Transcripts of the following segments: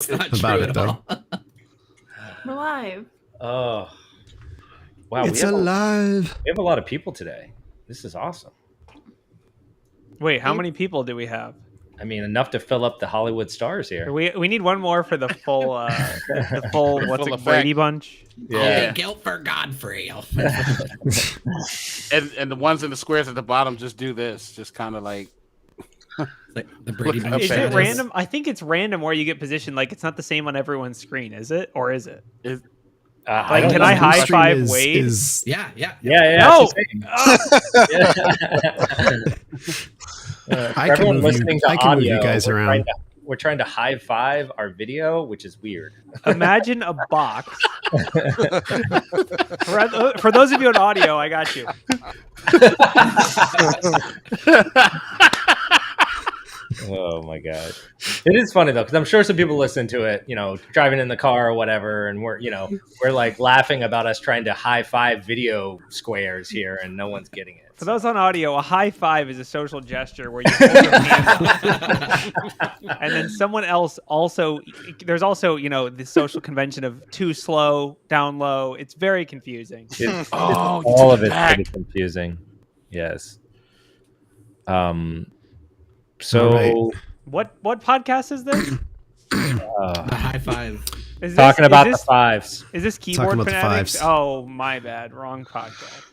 It's not about true it, at though. all. We're live. Oh, wow. It's alive. We have a lot of people today. This is awesome. Wait, how many people do we have? I mean, enough to fill up the Hollywood stars here. We need one more for the full the full what's full it, Brady bunch? Only guilt for Godfrey. And the ones in the squares at the bottom just do this, just kind of like The Brady Look, bunch. Is Okay. it random? I think it's random where you get positioned. Like it's not the same on everyone's screen, is it? Or is it? I Like, don't can know. I high Stream five is- Wade? is- Yeah. Yeah. No! For I can everyone move you- listening to I can move you audio, guys we're around. we're trying to high five our video, which is weird. Imagine a box. For those of you on audio, I got you. Oh my god, it is funny though because I'm sure some people listen to it, driving in the car or whatever, and we're like laughing about us trying to high five video squares here, and no one's getting it. For those on audio, a high five is a social gesture where you hold your hand up. And then someone else also, there's also, the social convention of too slow, down low. It's very confusing. All of it's pretty confusing. Yes. So All What podcast is this? The high five. Is talking this, about is the this, fives. Is this keyboard Talking about the fanatics? fives. Oh, my bad. Wrong podcast.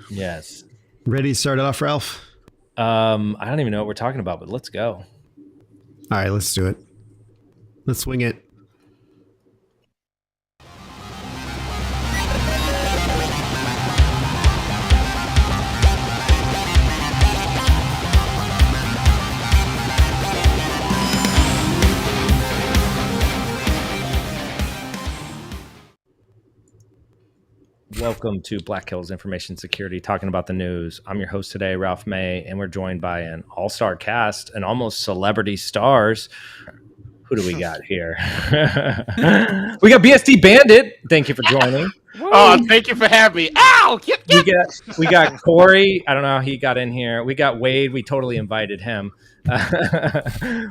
Yes. Ready to start it off, Ralph? I don't even know what we're talking about, but let's go. All right, let's do it. Let's swing it. Welcome to Black Hills Information Security, talking about the news. I'm your host today, Ralph May, and we're joined by an all-star cast and almost celebrity stars. Who do we got here? We got BST Bandit. Thank you for joining. Oh, thank you for having me. Ow! We got Corey. I don't know how he got in here. We got Wade. We totally invited him.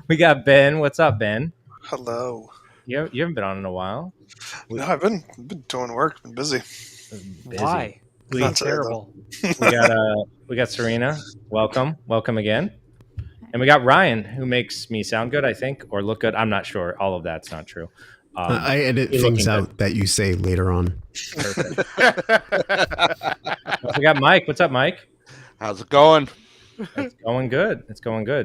We got Ben. What's up, Ben? Hello. You haven't been on in a while. No, I've been doing work, been busy. Busy. Why? We, Not today, Terrible. we got Serena. Welcome again. And we got Ryan, who makes me sound good, I think, or look good. I'm not sure. All of that's not true. I edit you're things looking out that you say later on. Perfect. We got Mike. What's up, Mike? How's it going? It's going good.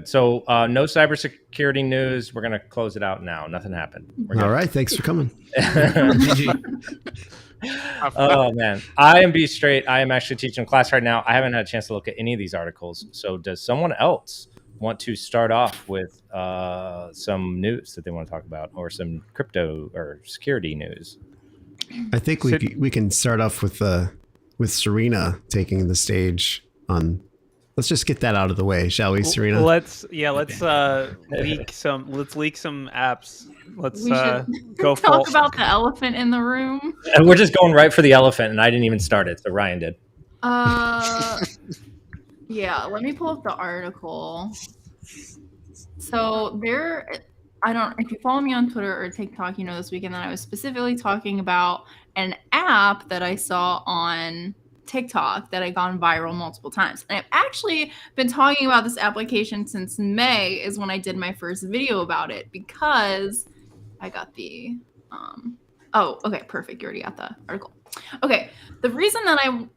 So no cybersecurity news. We're gonna close it out now. Nothing happened. All right, thanks for coming. Oh man, I am B straight. I am actually teaching a class right now. I haven't had a chance to look at any of these articles. So does someone else want to start off with some news that they want to talk about, or some crypto or security news? I think we can start off with Serena taking the stage on. Let's just get that out of the way, shall we, Serena? Let's leak some apps. Let's We should go talk full. about the elephant in the room. And we're just going right for the elephant, and I didn't even start it, so Ryan did. Yeah, let me pull up the article. So if you follow me on Twitter or TikTok, this weekend that I was specifically talking about an app that I saw on TikTok that had gone viral multiple times. And I've actually been talking about this application since May is when I did my first video about it, because I got the okay, perfect. You already got the article. Okay. The reason that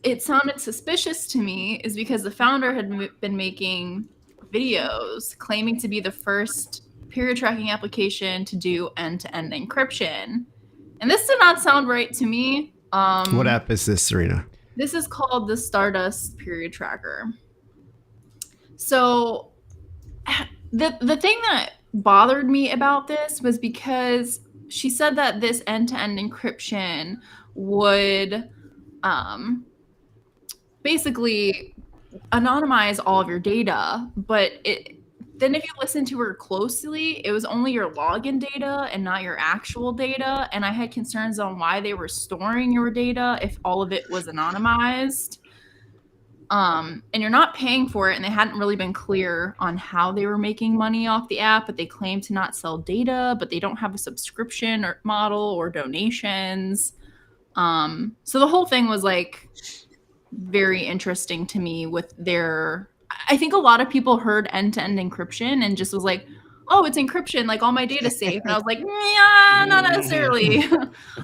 it sounded suspicious to me is because the founder had been making videos claiming to be the first period tracking application to do end-to-end encryption. And this did not sound right to me. What app is this, Serena? This is called the Stardust Period Tracker. So the thing that bothered me about this was because she said that this end-to-end encryption would basically anonymize all of your data, but then if you listen to her closely, it was only your login data and not your actual data. And I had concerns on why they were storing your data if all of it was anonymized. and you're not paying for it, and they hadn't really been clear on how they were making money off the app, but they claim to not sell data, but they don't have a subscription or model or donations. So the whole thing was like very interesting to me with their, I think a lot of people heard end-to-end encryption and just was like, oh, it's encryption, like all my data's safe. And I was like, yeah, not necessarily.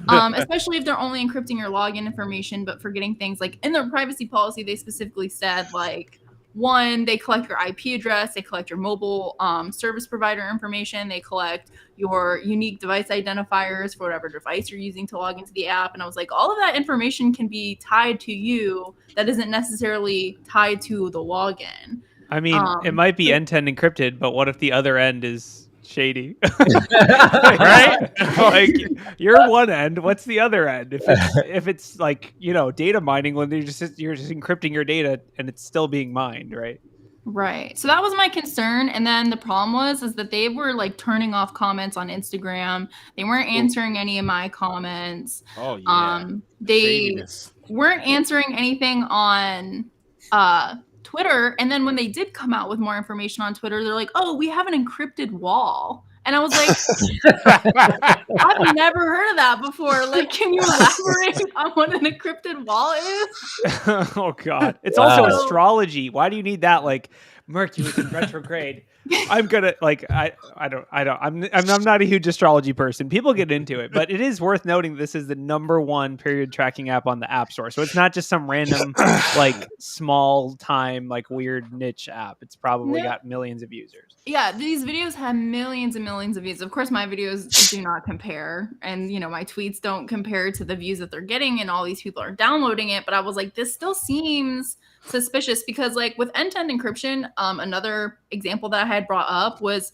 Especially if they're only encrypting your login information, but forgetting things like in their privacy policy, they specifically said like, one, they collect your IP address, they collect your mobile service provider information, they collect your unique device identifiers for whatever device you're using to log into the app. And I was like, all of that information can be tied to you that isn't necessarily tied to the login. I mean, it might be end-to-end encrypted, but what if the other end is shady? Right? Like, you're one end. What's the other end? If it's like, data mining, when you're just encrypting your data and it's still being mined, right? Right. So that was my concern. And then the problem is that they were like turning off comments on Instagram. They weren't answering any of my comments. Oh yeah. They Shadiness. weren't answering anything on Twitter. And then when they did come out with more information on Twitter, they're like, oh, we have an encrypted wall. And I was like, I've never heard of that before. Like, can you elaborate on what an encrypted wall is? Oh God. It's also astrology. Why do you need that? Like, Mercury's in retrograde. I'm gonna I'm not a huge astrology person. People get into it, but it is worth noting this is the #1 period tracking app on the App Store. So it's not just some random like small time like weird niche app. It's probably got millions of users. Yeah, these videos have millions and millions of views. Of course, my videos do not compare, and my tweets don't compare to the views that they're getting, and all these people are downloading it. But I was like, this still seems suspicious because like with end-to-end encryption, another example that I had brought up was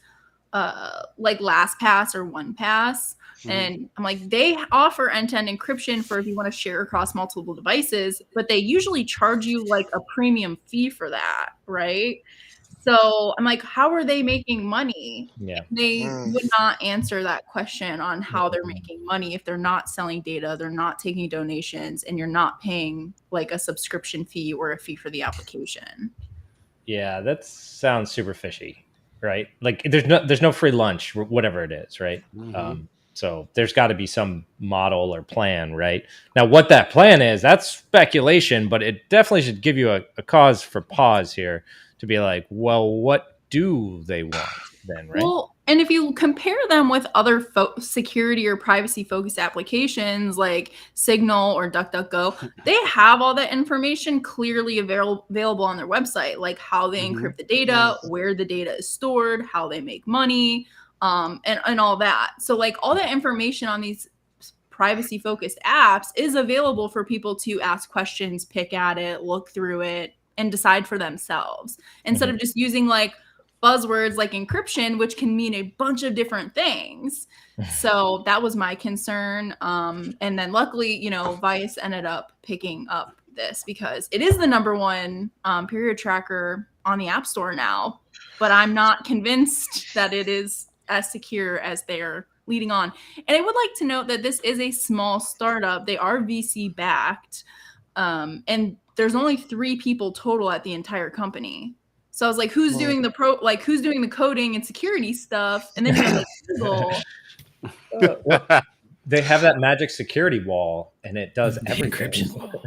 like LastPass or OnePass. And I'm like, they offer end-to-end encryption for if you want to share across multiple devices, but they usually charge you like a premium fee for that, right? So I'm like, how are they making money? Yeah. They would not answer that question on how they're making money if they're not selling data, they're not taking donations, and you're not paying like a subscription fee or a fee for the application. Yeah, that sounds super fishy, right? Like there's no free lunch, whatever it is, right? So there's got to be some model or plan, right? Now, what that plan is, that's speculation, but it definitely should give you a cause for pause here to be like, well, what do they want then, right? Well, and if you compare them with other security or privacy focused applications like Signal or DuckDuckGo, they have all that information clearly available on their website, like how they encrypt the data, where the data is stored, how they make money, and all that. So like all that information on these privacy focused apps is available for people to ask questions, pick at it, look through it, and decide for themselves instead of just using like buzzwords like encryption, which can mean a bunch of different things. So that was my concern. And then luckily, BHIS ended up picking up this because it is the #1 period tracker on the App Store now, but I'm not convinced that it is as secure as they're leading on. And I would like to note that this is a small startup. They are VC backed. And there's only 3 people total at the entire company. So I was like, who's doing who's doing the coding and security stuff? And then you have like Google. They have that magic security wall, and it does everything. Encryption wall.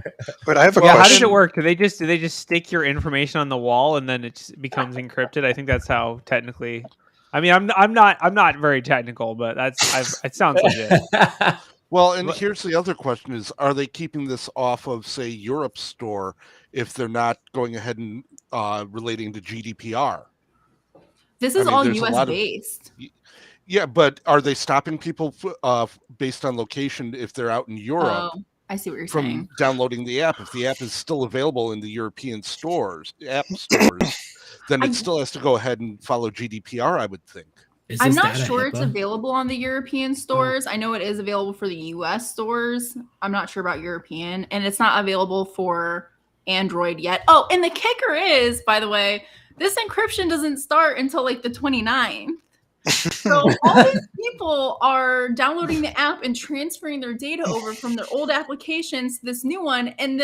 But I have a How does question. it work? Do they just stick your information on the wall and then it just becomes encrypted? I think that's how technically. I mean, I'm not very technical, but it sounds legit. Well, and here's the other question is, are they keeping this off of, say, Europe's store if they're not going ahead and relating to GDPR? This is all US based. Yeah, but are they stopping people based on location if they're out in Europe? Oh, I see what you're from saying. downloading the app? If the app is still available in the European app stores, then it still has to go ahead and follow GDPR, I would think. I'm not sure it's available on the European stores. I know it is available for the US stores. I'm not sure about European, and it's not available for Android yet. Oh, and the kicker is, by the way, this encryption doesn't start until like the 29th. So all these people are downloading the app and transferring their data over from their old applications to this new one, and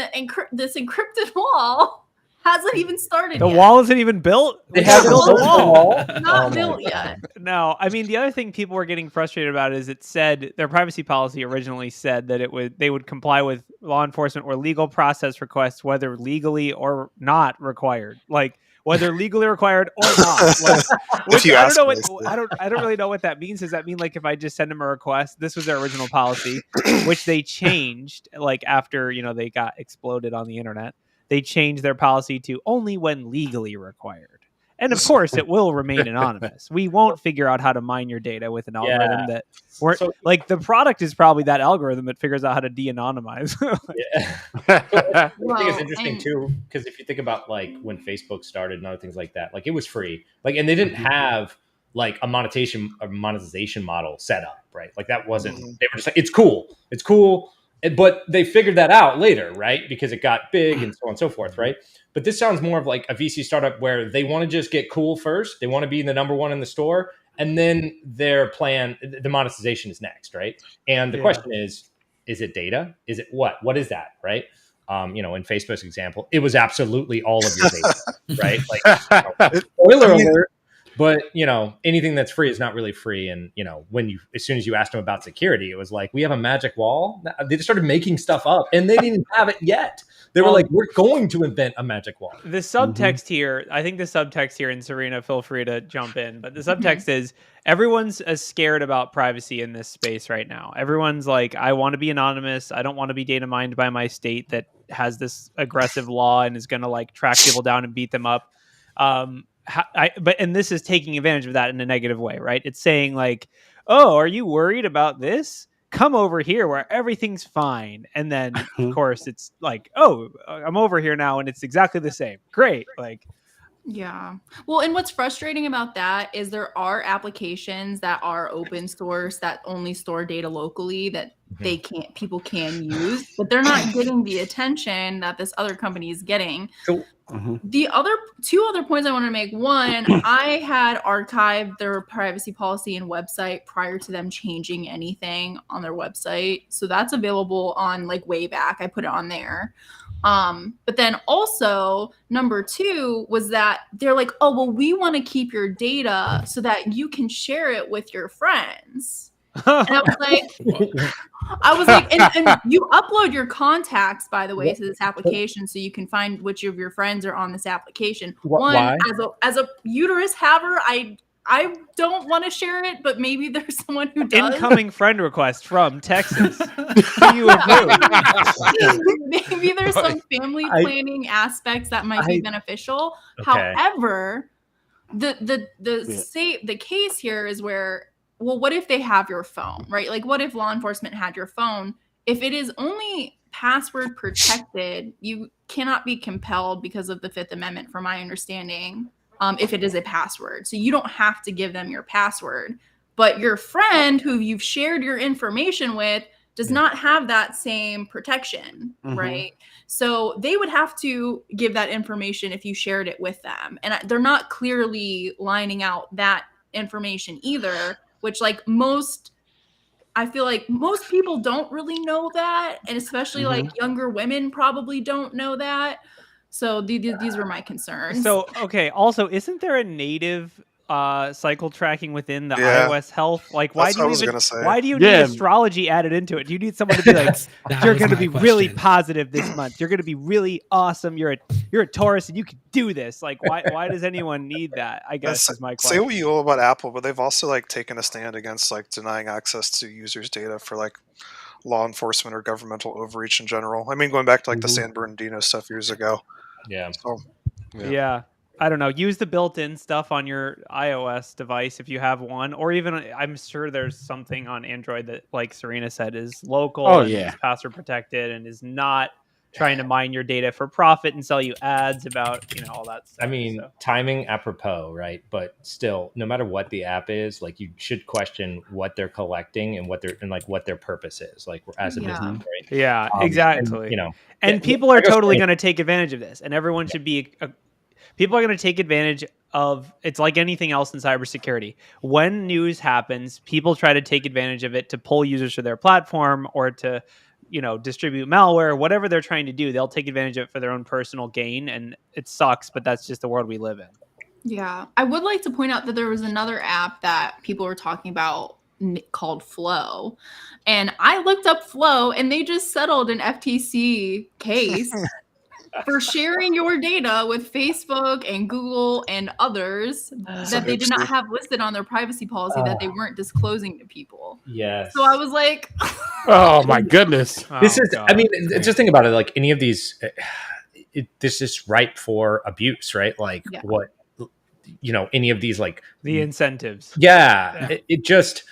this encrypted wall hasn't even started The yet. wall isn't even built. They We gotta haven't build the built the wall. wall? Not Oh my built God. yet. No, I mean the other thing people were getting frustrated about is it said their privacy policy originally said that they would comply with law enforcement or legal process requests, whether legally or not required. Like whether legally required or not. Like which you I don't ask know what nicely. I don't really know what that means. Does that mean like if I just send them a request, this was their original policy, which they changed like after, they got exploded on the internet. They changed their policy to only when legally required. And of course, it will remain anonymous. We won't figure out how to mine your data with an algorithm that we're So- like the product is probably that algorithm that figures out how to de-anonymize. Yeah. I think Well, it's interesting and- too, because if you think about like when Facebook started and other things like that, like it was free, like, and they didn't have like a monetization model set up, right? Like that wasn't. They were just like, it's cool, but they figured that out later, right? Because it got big and so on and so forth, right? But this sounds more of like a VC startup where they want to just get cool first. They want to be the number one in the store, and then their plan, the monetization is next, right? And the question is it data? Is it what? What is that, right? In Facebook's example, it was absolutely all of your data, right? Like, spoiler alert. But anything that's free is not really free. And as soon as you asked them about security, it was like, we have a magic wall. They just started making stuff up, and they didn't even have it yet. They were like, we're going to invent a magic wall. The subtext here, I think the subtext here, and Serena, feel free to jump in, but the subtext is everyone's as scared about privacy in this space right now. Everyone's like, I want to be anonymous. I don't want to be data mined by my state that has this aggressive law and is going to like track people down and beat them up. And this is taking advantage of that in a negative way, right? It's saying like, oh, are you worried about this? Come over here where everything's fine. And then of course it's like, oh, I'm over here now and it's exactly the same. Great. Like, yeah. Well, and what's frustrating about that is there are applications that are open source that only store data locally that people can use, but they're not getting the attention that this other company is getting. The two other points I want to make. One, I had archived their privacy policy and website prior to them changing anything on their website. So that's available on like way back. I put it on there. But then also number two was that they're like, oh, well, we want to keep your data so that you can share it with your friends. And I was like, and you upload your contacts, by the way, to this application so you can find which of your friends are on this application. Why? As a uterus haver, I don't want to share it, but maybe there's someone who does. incoming friend request from Texas. Do you approve? Maybe there's some family planning aspects that might be beneficial. Okay. However, the case here is where, well, what if they have your phone, right? Like, what if law enforcement had your phone? If it is only password protected, you cannot be compelled because of the Fifth Amendment, from my understanding, if it is a password. So you don't have to give them your password. But your friend who you've shared your information with does not have that same protection, right? So they would have to give that information if you shared it with them. And they're not clearly lining out that information either, which I feel like most people don't really know that. And especially like younger women probably don't know that. So these were my concerns. So, okay. Also, isn't there a native cycle tracking within the iOS health? Like, why do you need astrology added into it? Do you need someone to be like, you're going to be really positive this month. You're going to be really awesome. You're a Taurus and you can do this. Like, why does anyone need that? I guess is my question. Say what you will about Apple, but they've also like taken a stand against like denying access to users' data for like law enforcement or governmental overreach in general. I mean, going back to like the San Bernardino stuff years ago. Yeah. So, yeah. I don't know. Use the built-in stuff on your iOS device if you have one, or even I'm sure there's something on Android that, like Serena said, is local and is password protected and is not trying to mine your data for profit and sell you ads about all that stuff. I mean, timing apropos, right? But still, no matter what the app is, like you should question what they're collecting and what their purpose is, like as a business, right? Yeah, exactly. And people are totally going to take advantage of this, and everyone should be. People are going to take advantage of it's like anything else in cybersecurity. When news happens, people try to take advantage of it to pull users to their platform or to distribute malware, whatever they're trying to do, they'll take advantage of it for their own personal gain. And it sucks, but that's just the world we live in. Yeah. I would like to point out that there was another app that people were talking about called Flow. And I looked up Flow, and they just settled an FTC case for sharing your data with Facebook and Google and others that they did not have listed on their privacy policy that they weren't disclosing to people. Yes. So I was like, Oh my goodness. This is, God. I mean, just think about it. Like any of these, this is ripe for abuse, right? Like what, any of these, like The incentives. yeah. It just,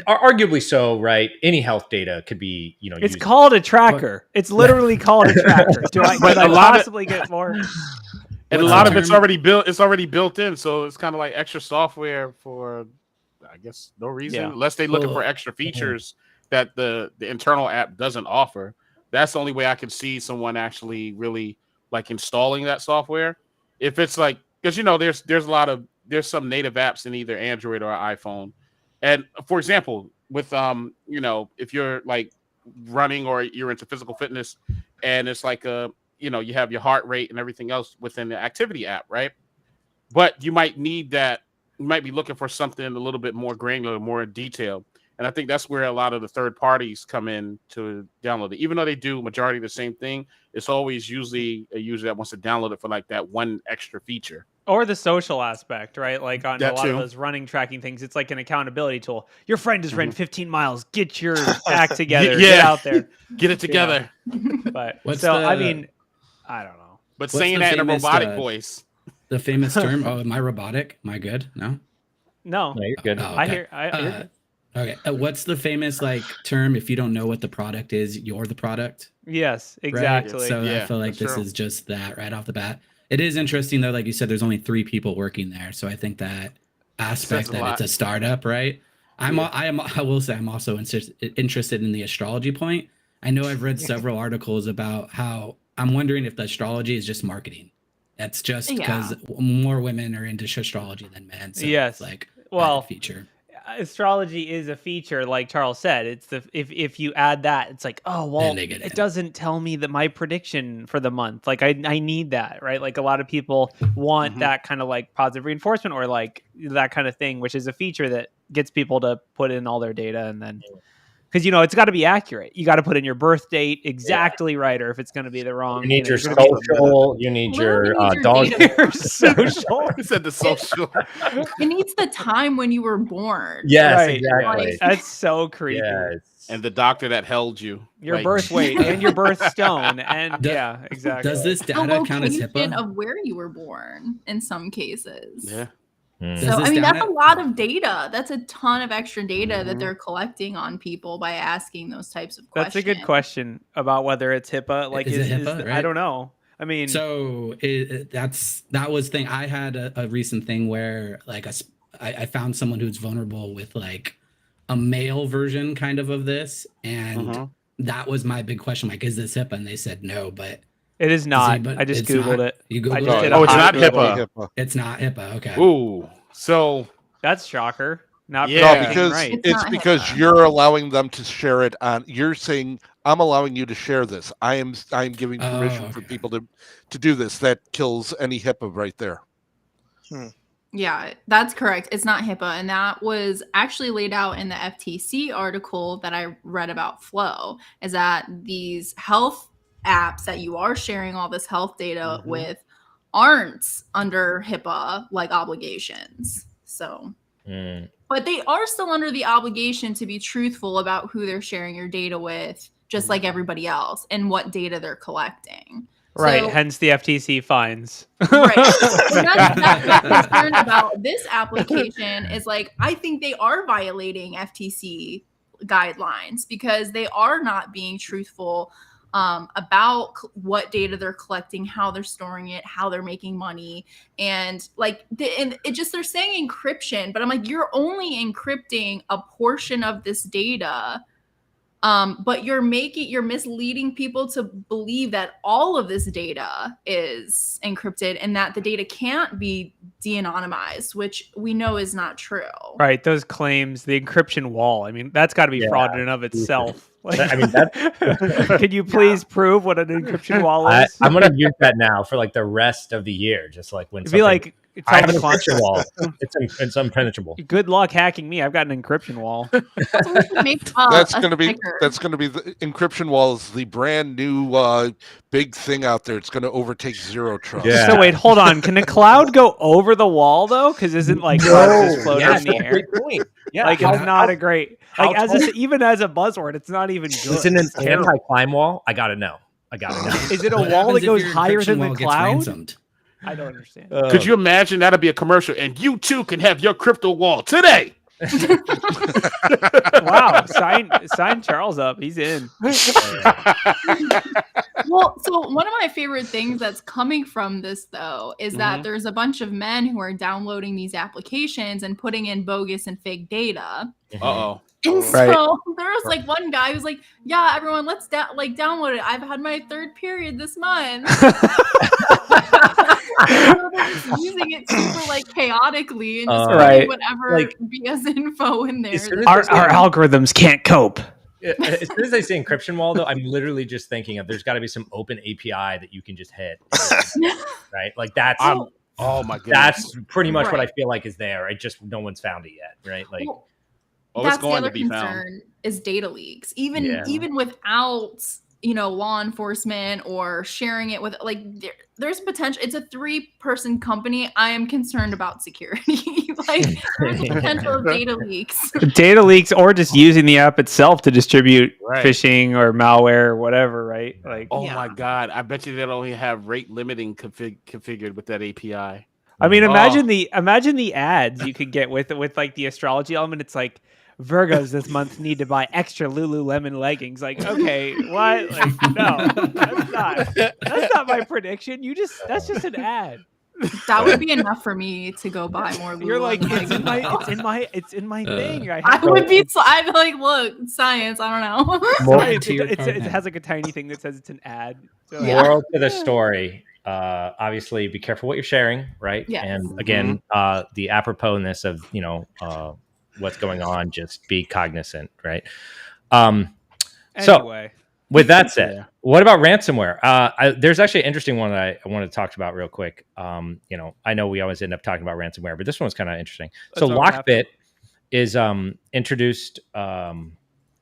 arguably so, right? Any health data could be, It's used. called a tracker. It's literally called a tracker. Could I possibly get more? And a lot of it's already built. It's already built in, so it's kind of like extra software for, I guess, no reason, unless they're looking for extra features that the internal app doesn't offer. That's the only way I can see someone actually really like installing that software. If it's like, because there's some native apps in either Android or iPhone, and for example, with if you're like running or you're into physical fitness, and it's like you have your heart rate and everything else within the activity app, right? But you might need that. You might be looking for something a little bit more granular, more detailed. And I think that's where a lot of the third parties come in to download it. Even though they do majority of the same thing, it's always usually a user that wants to download it for like that one extra feature. Or the social aspect, right? Like on That a lot too. of those running tracking things, it's like an accountability tool. Your friend has ran 15 miles. Get your act together. Get out there. Get it together. But What's I mean, I don't know. But What's saying the that in a famous, robotic voice. The famous term, am I robotic? Am I good? No? No, No, you're good. Oh, I okay. hear. Okay. What's the famous term? If you don't know what the product is, you're the product. Yes, Right? exactly. So Yeah, I feel like that's this true. is just that right off the bat. It is interesting though, like you said, there's only 3 people working there. So I think that aspect Says a that lot. it's a startup, right? I will say I'm also interested in the astrology point. I know I've read several articles about how I'm wondering if the astrology is just marketing. That's just because more women are into astrology than men. So Yes. it's like Well, added feature. astrology is a feature, like Charles said. It's if you add that, it's like, oh well, Then they get it in. doesn't tell me that my prediction for the month. Like I need that, right? Like a lot of people want that kind of like positive reinforcement or like that kind of thing, which is a feature that gets people to put in all their data and then. Because it's got to be accurate. You got to put in your birth date exactly right, or if it's going to be the wrong. You need your you're gonna be- social. You need your dog. data. your social. Who said the social? It needs the time when you were born. Yes, Right, exactly. right. That's so creepy. Yes. And the doctor that held you. Your Like, birth weight and your birthstone, and yeah, exactly. Does this The data count as location HIPAA? of where you were born in some cases. Yeah. Does So this I mean that's data- a lot of data. That's a ton of extra data that they're collecting on people by asking those types of questions. That's a good question about whether it's HIPAA. Like, Is it HIPAA, I right? don't know. I mean, So that was thing. I had a recent thing where like I found someone who's vulnerable with like a male version kind of this, and that was my big question. Like, is this HIPAA? And they said no, but it is not. but I just it's Googled not. it. You I Googled just it? did Oh, a it's hot not Google. HIPAA. It's not HIPAA. Okay. Ooh. So That's shocker. Not Yeah. No, because right. It's it's not because HIPAA. you're allowing them to share it on. You're saying I'm allowing you to share this. I am giving permission for okay. people to do this. That kills any HIPAA right there. Yeah, that's correct. It's not HIPAA. And that was actually laid out in the FTC article that I read about Flow, is that these health apps that you are sharing all this health data with aren't under HIPAA like obligations. So, but they are still under the obligation to be truthful about who they're sharing your data with, just like everybody else, and what data they're collecting. Right. So- Hence the FTC fines. Right. And that's my concern about this application is like, I think they are violating FTC guidelines because they are not being truthful about what data they're collecting, how they're storing it, how they're making money. And like, and it just, they're saying encryption, but I'm like, you're only encrypting a portion of this data. But you're misleading people to believe that all of this data is encrypted and that the data can't be de-anonymized, which we know is not true. Right. Those claims, the encryption wall. I mean, that's got to be fraud in and of itself. Like, I mean, that. Can you please prove what an encryption wall is? I'm gonna use that now for like the rest of the year, just like when It'd be like, I have an encryption wall. It's impenetrable. Good luck hacking me. I've got an encryption wall. That's going to be the encryption wall is the brand new big thing out there. It's going to overtake Zero Trust. Yeah. So wait, hold on. Can a cloud go over the wall though? Because isn't like cloud just floating in the air? Great point. Yeah, Like it's not a great like even as a buzzword, it's not even good. It's an anti-climb wall. I gotta know. Is it a wall that goes higher than the cloud? Ransomed? I don't understand. Could you imagine that'll be a commercial, and you too can have your crypto wall today? Wow, sign Charles up. He's in. Well, so one of my favorite things that's coming from this, though, is that there's a bunch of men who are downloading these applications and putting in bogus and fake data. Uh-oh. And so there was like one guy who's like, "Yeah, everyone, let's download it. I've had my third period this month." So they're just using it super like chaotically and just putting whatever like, BS info in there. Our algorithms can't cope. As soon as I say encryption wall, though, I'm literally just thinking of there's got to be some open API that you can just hit, right? Like that's oh my goodness, that's pretty much what I feel like is there. I just no one's found it yet, right? Like. That's the other concern is data leaks. Even without law enforcement or sharing it with like there's potential. It's a 3-person company. I am concerned about security. Like there's potential of data leaks. Data leaks or just using the app itself to distribute phishing or malware or whatever, right? Like my God, I bet you they'll only have rate limiting configured with that API. I mean, imagine the ads you could get with like the astrology element. It's like Virgos this month need to buy extra Lululemon leggings. Like, okay, what? Like, no, that's not my prediction. That's just an ad. That would be enough for me to go buy more Lululemon. You're like, it's in my thing. I'd be like, look, science. I don't know. It has like a tiny thing that says it's an ad. So, moral to the story. Obviously be careful what you're sharing, right? Yes. And again, the aproposness of, what's going on, just be cognizant, right? So with that said, what about ransomware? There's actually an interesting one that I want to talk about real quick. I know we always end up talking about ransomware, but this one's kind of interesting. So Lockbit is introduced. Yeah,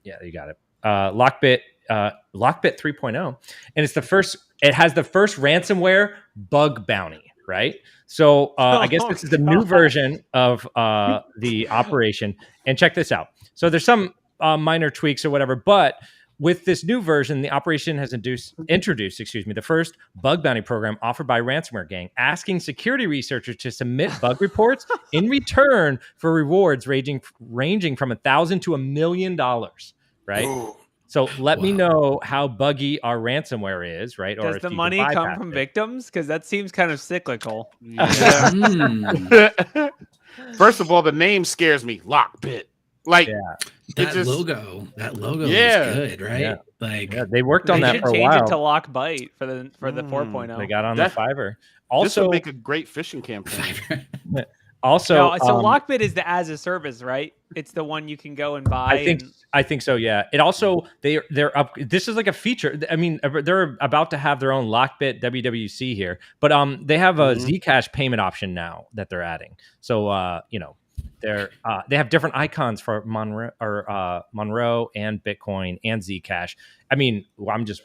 you got it. Lockbit 3.0, and it has the first ransomware bug bounty, right? So I guess this is the new version of the operation. And check this out. So there's some minor tweaks or whatever, but with this new version, the operation has introduced the first bug bounty program offered by ransomware gang, asking security researchers to submit bug reports in return for rewards ranging from $1,000 to $1 million, right? Ooh. So let me know how buggy our ransomware is, right? Does the money come from victims? Because that seems kind of cyclical. Yeah. First of all, the name scares me. Lockbit. Like that logo is good, right? Yeah. Like they worked on that for a while. They should change it to Lockbite for the 4.0. They got on the Fiverr. Also, this would make a great phishing campaign. Also, so Lockbit is the as a service, right? It's the one you can go and buy. I think so. Yeah. It also they're up. This is like a feature. I mean, they're about to have their own Lockbit WWC here, but they have a Zcash payment option now that they're adding. So they have different icons for Monroe and Bitcoin and Zcash. I mean, I'm just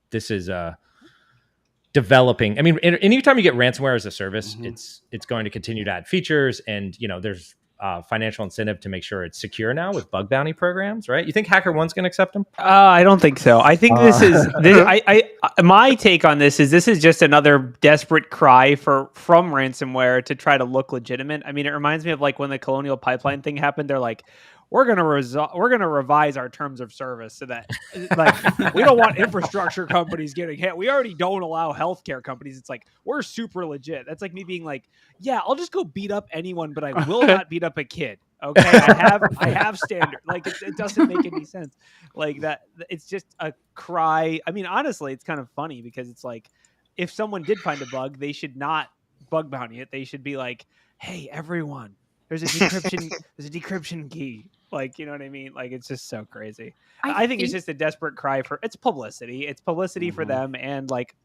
this is developing. I mean, anytime you get ransomware as a service, it's going to continue to add features, and there's financial incentive to make sure it's secure now with bug bounty programs, right? You think HackerOne's going to accept them? I don't think so. I think my take on this is just another desperate cry from ransomware to try to look legitimate. I mean, it reminds me of like when the Colonial Pipeline thing happened. They're like, we're gonna revise our terms of service so that like we don't want infrastructure companies getting hit. We already don't allow healthcare companies. It's like we're super legit. That's like me being like, yeah, I'll just go beat up anyone, but I will not beat up a kid. Okay, I have standard. Like it doesn't make any sense. Like that, it's just a cry. I mean, honestly, it's kind of funny because it's like if someone did find a bug, they should not bug bounty it. They should be like, hey, everyone, there's a decryption key. Like, you know what I mean? Like, it's just so crazy. I think it's just a desperate cry for it's publicity. It's publicity for them and like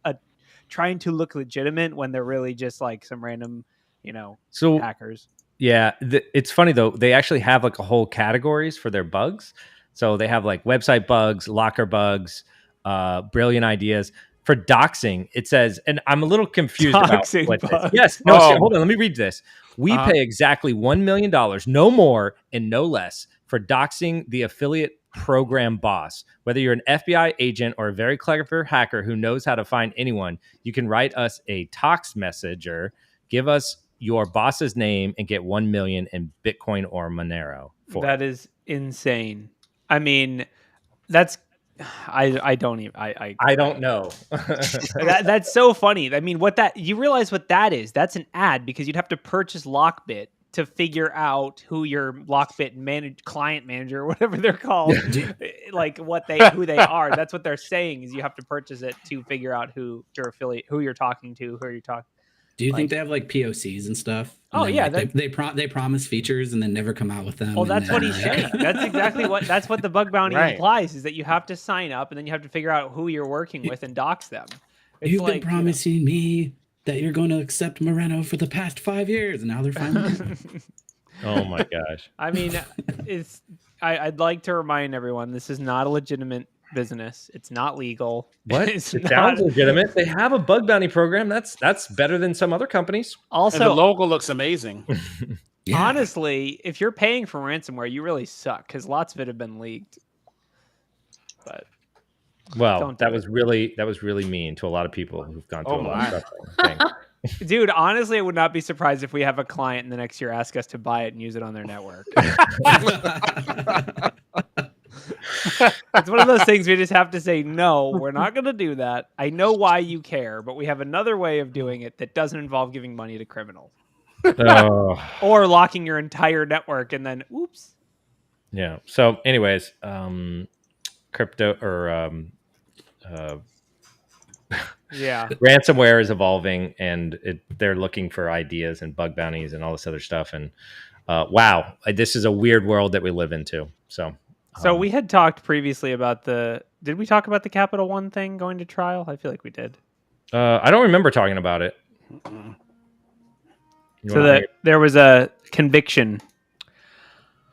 trying to look legitimate when they're really just like some random, hackers. Yeah, it's funny though. They actually have like a whole categories for their bugs. So they have like website bugs, locker bugs, brilliant ideas. For doxing, it says, and I'm a little confused doxing about what bugs. this. Yes, no, hold on. Let me read this. We pay exactly $1 million, no more and no less, for doxing the affiliate program boss. Whether you're an FBI agent or a very clever hacker who knows how to find anyone, you can write us a tox messenger, give us your boss's name, and get 1 million in Bitcoin or Monero. That is insane. I mean, that's I don't even I don't know. That's so funny. I mean, you realize what that is? That's an ad because you'd have to purchase Lockbit to figure out who your Lockbit client manager or whatever they're called, like who they are. That's what they're saying is you have to purchase it to figure out who your affiliate, who you're talking to, who you're talking. Do you think they have like POCs and stuff? And they promise features and then never come out with them. Well, that's what he's saying. That's exactly that's what the bug bounty implies is that you have to sign up and then you have to figure out who you're working with and dox them. You've been promising me that you're going to accept Moreno for the past 5 years, and now they're finally. Oh my gosh! I mean, I'd like to remind everyone this is not a legitimate business. It's not legal. What? It sounds legitimate. They have a bug bounty program. That's better than some other companies. Also, and the logo looks amazing. Honestly, if you're paying for ransomware, you really suck because lots of it have been leaked. But that was really mean to a lot of people who've gone through a lot of stuff. Dude, honestly, I would not be surprised if we have a client in the next year ask us to buy it and use it on their network. It's one of those things we just have to say, no, we're not going to do that. I know why you care, but we have another way of doing it that doesn't involve giving money to criminals. Or locking your entire network and then, oops. Yeah. So anyways, crypto or ransomware is evolving and they're looking for ideas and bug bounties and all this other stuff. And wow, this is a weird world that we live into. So we had talked previously about did we talk about the Capital One thing going to trial? I feel like we did. I don't remember talking about it. So there was a conviction.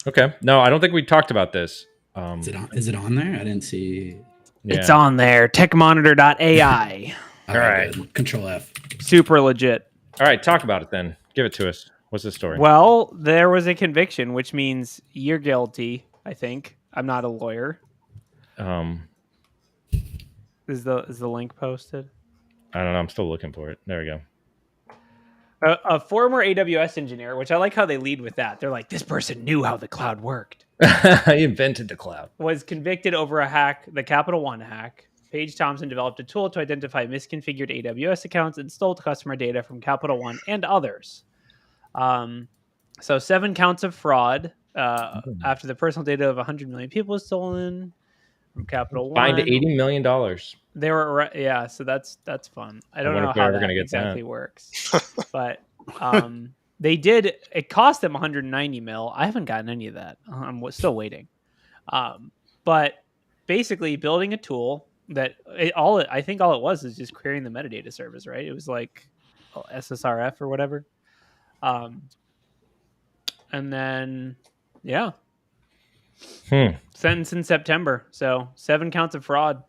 Okay. No, I don't think we talked about this. Is it on there? I didn't see. Yeah. It's on there. Techmonitor.ai. All right. Good. Control F. Super legit. All right. Talk about it then. Give it to us. What's the story? Well, there was a conviction, which means you're guilty, I think. I'm not a lawyer. Is the link posted? I don't know. I'm still looking for it. There we go. A former AWS engineer, which I like how they lead with that. They're like, this person knew how the cloud worked. He invented the cloud. Was convicted over a hack, the Capital One hack. Paige Thompson developed a tool to identify misconfigured AWS accounts and stole customer data from Capital One and others. So 7 counts of fraud after the personal data of 100 million people was stolen from Capital One. Fined $80 million. They were so that's fun. I don't know how that exactly works, but they did. It cost them 190 mil. I haven't gotten any of that. I'm still waiting. But basically, building a tool that I think all it was is just querying the metadata service, right? It was like SSRF or whatever. And then sentence in September. So 7 counts of fraud.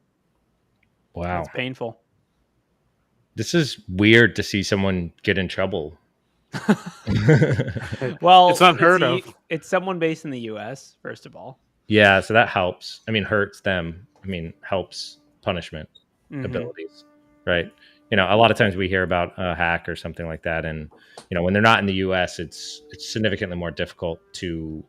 Wow. It's painful. This is weird to see someone get in trouble. Well, it's unheard of. It's someone based in the US, first of all. Yeah, so that helps. I mean, hurts them. I mean, helps punishment abilities, right? A lot of times we hear about a hack or something like that, and when they're not in the US, it's significantly more difficult to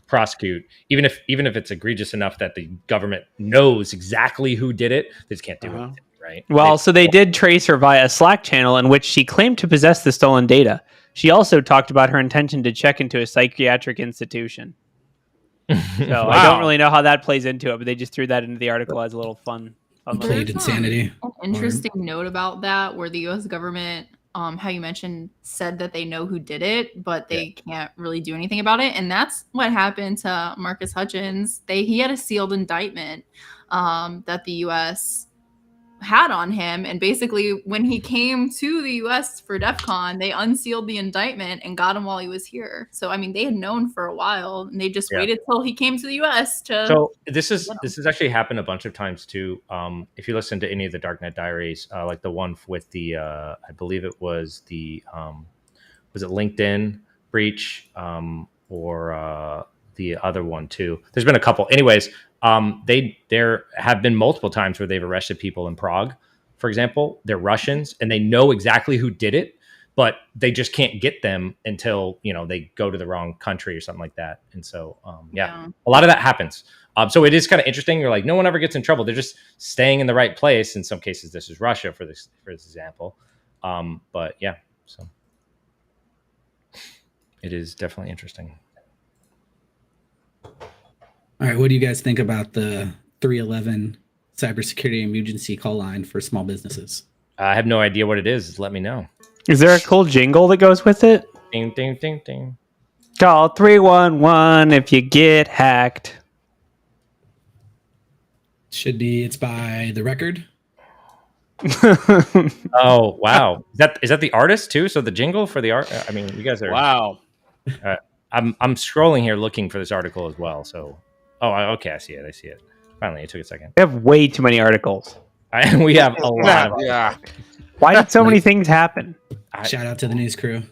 prosecute, even if it's egregious enough that the government knows exactly who did it. They just can't do anything, right? Well, so they did trace her via a Slack channel in which she claimed to possess the stolen data. She also talked about her intention to check into a psychiatric institution. So wow. I don't really know how that plays into it, but they just threw that into the article as a little fun. Played insanity. An interesting note about that, where the U.S. government how you mentioned, said that they know who did it, but they can't really do anything about it. And that's what happened to Marcus Hutchins. He had a sealed indictment that the U.S. had on him, and basically when he came to the US for DEF CON, they unsealed the indictment and got him while he was here. So I mean, they had known for a while, and they just waited till he came to the US to. So this has actually happened a bunch of times too. If you listen to any of the Darknet Diaries, like the one with the I believe it was the was it LinkedIn breach or the other one too. There's been a couple. Anyways, there have been multiple times where they've arrested people in Prague, for example. They're Russians and they know exactly who did it, but they just can't get them until, they go to the wrong country or something like that. And so, a lot of that happens. So it is kind of interesting. You're like, no one ever gets in trouble. They're just staying in the right place. In some cases, this is Russia for this example. But yeah, so it is definitely interesting. All right, what do you guys think about the 311 cybersecurity emergency call line for small businesses? I have no idea what it is. Let me know. Is there a cool jingle that goes with it? Ding, ding, ding, ding. Call 311 if you get hacked. It's by The Record. Oh, wow. Is that the artist too? So the jingle for the art, I mean, you guys are... Wow. I'm scrolling here looking for this article as well. So, okay, I see it. Finally, it took a second. We have way too many articles. We have a lot. Yeah. Why did so many things happen? Shout out to the news crew.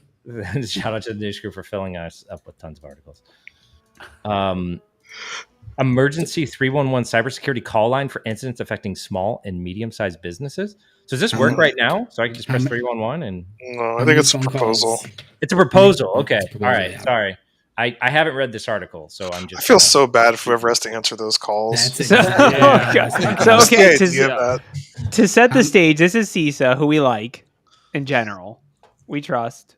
Shout out to the news crew for filling us up with tons of articles. Emergency 311 cybersecurity call line for incidents affecting small and medium-sized businesses. So does this work right now? So I can just press 311 and... No, I think it's a proposal. It's a proposal. Okay. It's a proposal, All right. yeah. Sorry. I haven't read this article, so I'm just... I feel so bad for whoever has to answer those calls. That's So, exactly so okay, to set the stage, this is CISA, who we like in general. We trust.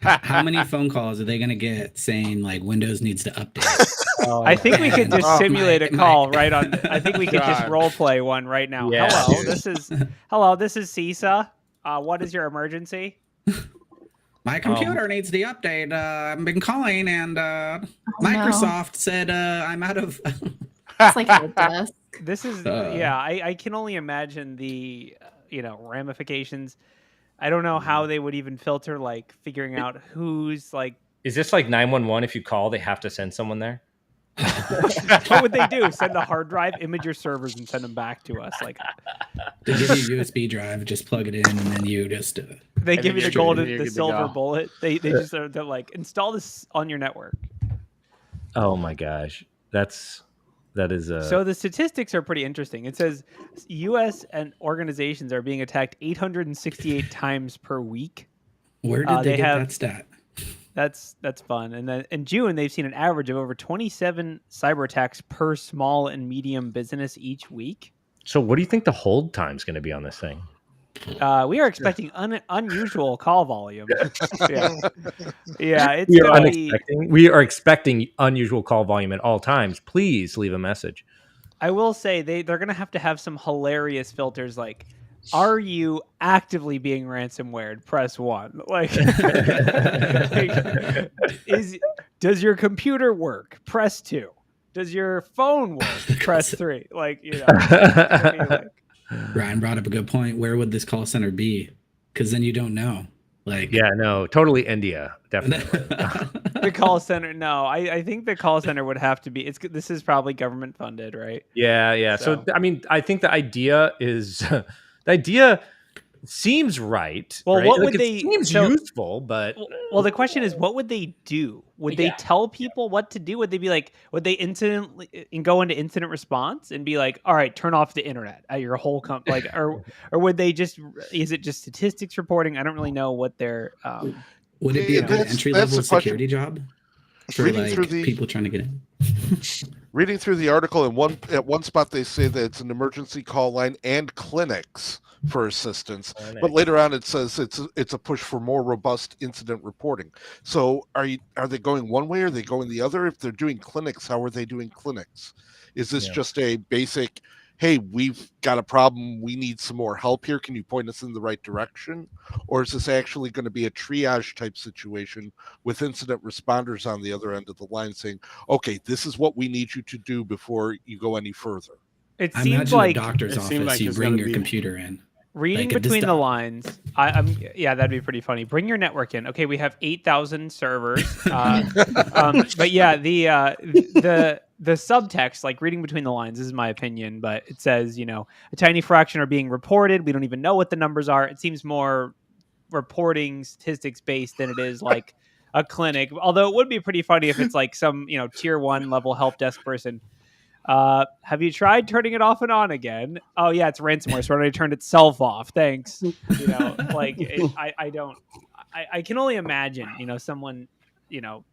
How many phone calls are they going to get saying like Windows needs to update? I think we could just simulate a call my- right on. I think we could just role play one right now. Yeah, Hello, dude. this is CISA. What is your emergency? My computer needs the update. I've been calling and Microsoft said I'm out of... It's like help desk. This is I can only imagine the ramifications. I don't know how they would even filter like figuring out who's like. Is this like 911? If you call, they have to send someone there. What would they do? Send a hard drive, image your servers, and send them back to us? Like They give you a USB drive, just plug it in, and then you just... they give you the you're good to silver go. bullet. They're like, install this on your network. Oh my gosh, that is So the statistics are pretty interesting. It says U.S. and organizations are being attacked 868 times per week. Where did they get have- that stat? That's fun. And then in June, they've seen an average of over 27 cyber attacks per small and medium business each week. So what do you think the hold time is going to be on this thing? We are expecting unusual call volume. Yeah, We are expecting unusual call volume at all times. Please leave a message. I will say they're going to have some hilarious filters like, are you actively being ransomwared? Press 1. Does your computer work? Press 2. Does your phone work? Press 3. Ryan brought up a good point. Where would this call center be? Because then you don't know. Totally India, definitely. The call center. No, I think the call center would have to be. This is probably government funded, right? Yeah. So I mean, I think the idea is the idea seems right. Well, right? what would they? Seems useful, but well, the question is, what would they do? Would they tell people what to do? Would they be like? Would they go into incident response and be like, "All right, turn off the internet at your whole company," or would they just? Is it just statistics reporting? I don't really know what they're. Would it be a good entry level security job for Reading people trying to get in? Reading through the article, at one spot they say that it's an emergency call line and clinics for assistance, but later on it says it's a push for more robust incident reporting. So are they going one way or are they going the other? If they're doing clinics, how are they doing clinics? Is this just a basic, hey, we've got a problem, we need some more help here, can you point us in the right direction? Or is this actually going to be a triage type situation with incident responders on the other end of the line saying, okay, this is what we need you to do before you go any further? It I seems imagine like a doctor's it seemed office, like you it's bring gonna your be- computer in. reading Like, between the lines. Yeah, that'd be pretty funny. Bring your network in. Okay, we have 8,000 servers. But yeah, the subtext, like reading between the lines, this is my opinion, but it says, a tiny fraction are being reported. We don't even know what the numbers are. It seems more reporting statistics based than it is like a clinic. Although it would be pretty funny if it's like some, tier 1 level help desk person. Have you tried turning it off and on again? Oh yeah, it's ransomware. So it already turned itself off. Thanks. I can only imagine, someone,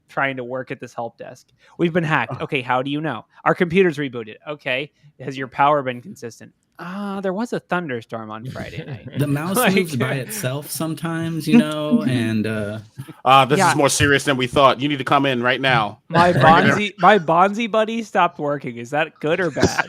trying to work at this help desk. We've been hacked. Okay. How do you know? Our computer's rebooted. Okay. Has your power been consistent? There was a thunderstorm on Friday night. The mouse moves by itself sometimes, and this is more serious than we thought. You need to come in right now. My Bonzi buddy stopped working. Is that good or bad?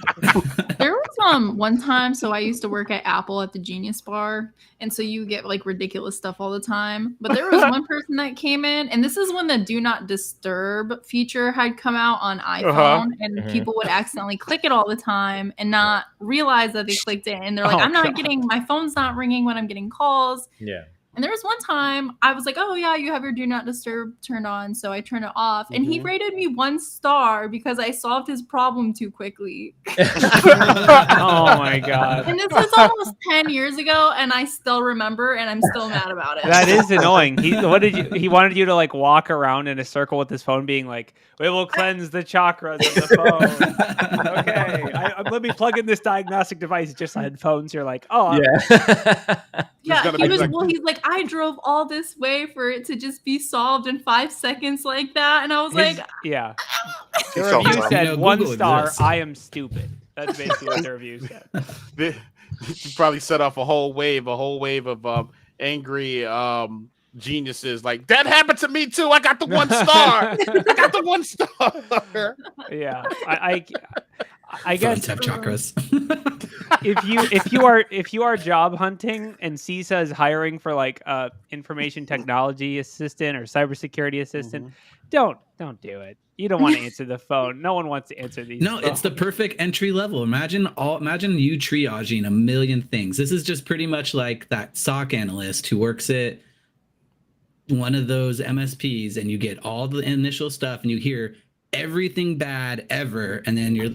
There was one time, so I used to work at Apple at the Genius Bar, and so you get like ridiculous stuff all the time. But there was one person that came in, and this is when the Do Not Disturb feature had come out on iPhone, and people would accidentally click it all the time and not realize that they clicked it, and they're like, "I'm not getting, my phone's not ringing when I'm getting calls." Yeah. And there was one time I was like, "Oh yeah, you have your Do Not Disturb turned on," so I turned it off, and he rated me 1 star because I solved his problem too quickly. Oh my god! And this was almost 10 years ago, and I still remember, and I'm still mad about it. That is annoying. He wanted you to like walk around in a circle with his phone, being like, "We will cleanse the chakras of the phone." Okay, let me plug in this diagnostic device. It just had phones. You're like, oh yeah. He's like, I drove all this way for it to just be solved in 5 seconds like that, and I was like, yeah. He The felt review dumb. said 1 Google star. exists. I am stupid. That's basically what the review said. You probably set off a whole wave of angry geniuses. Like, that happened to me too. I got the 1 star. I got the 1 star. Yeah, I guess phones have chakras. if you are job hunting and CISA is hiring for like information technology assistant or cybersecurity assistant, don't do it. You don't want to answer the phone. No one wants to answer these. No, phones. it's the perfect entry level. Imagine you triaging a million things. This is just pretty much like that SOC analyst who works at one of those MSPs, and you get all the initial stuff, and you hear everything bad ever, and then you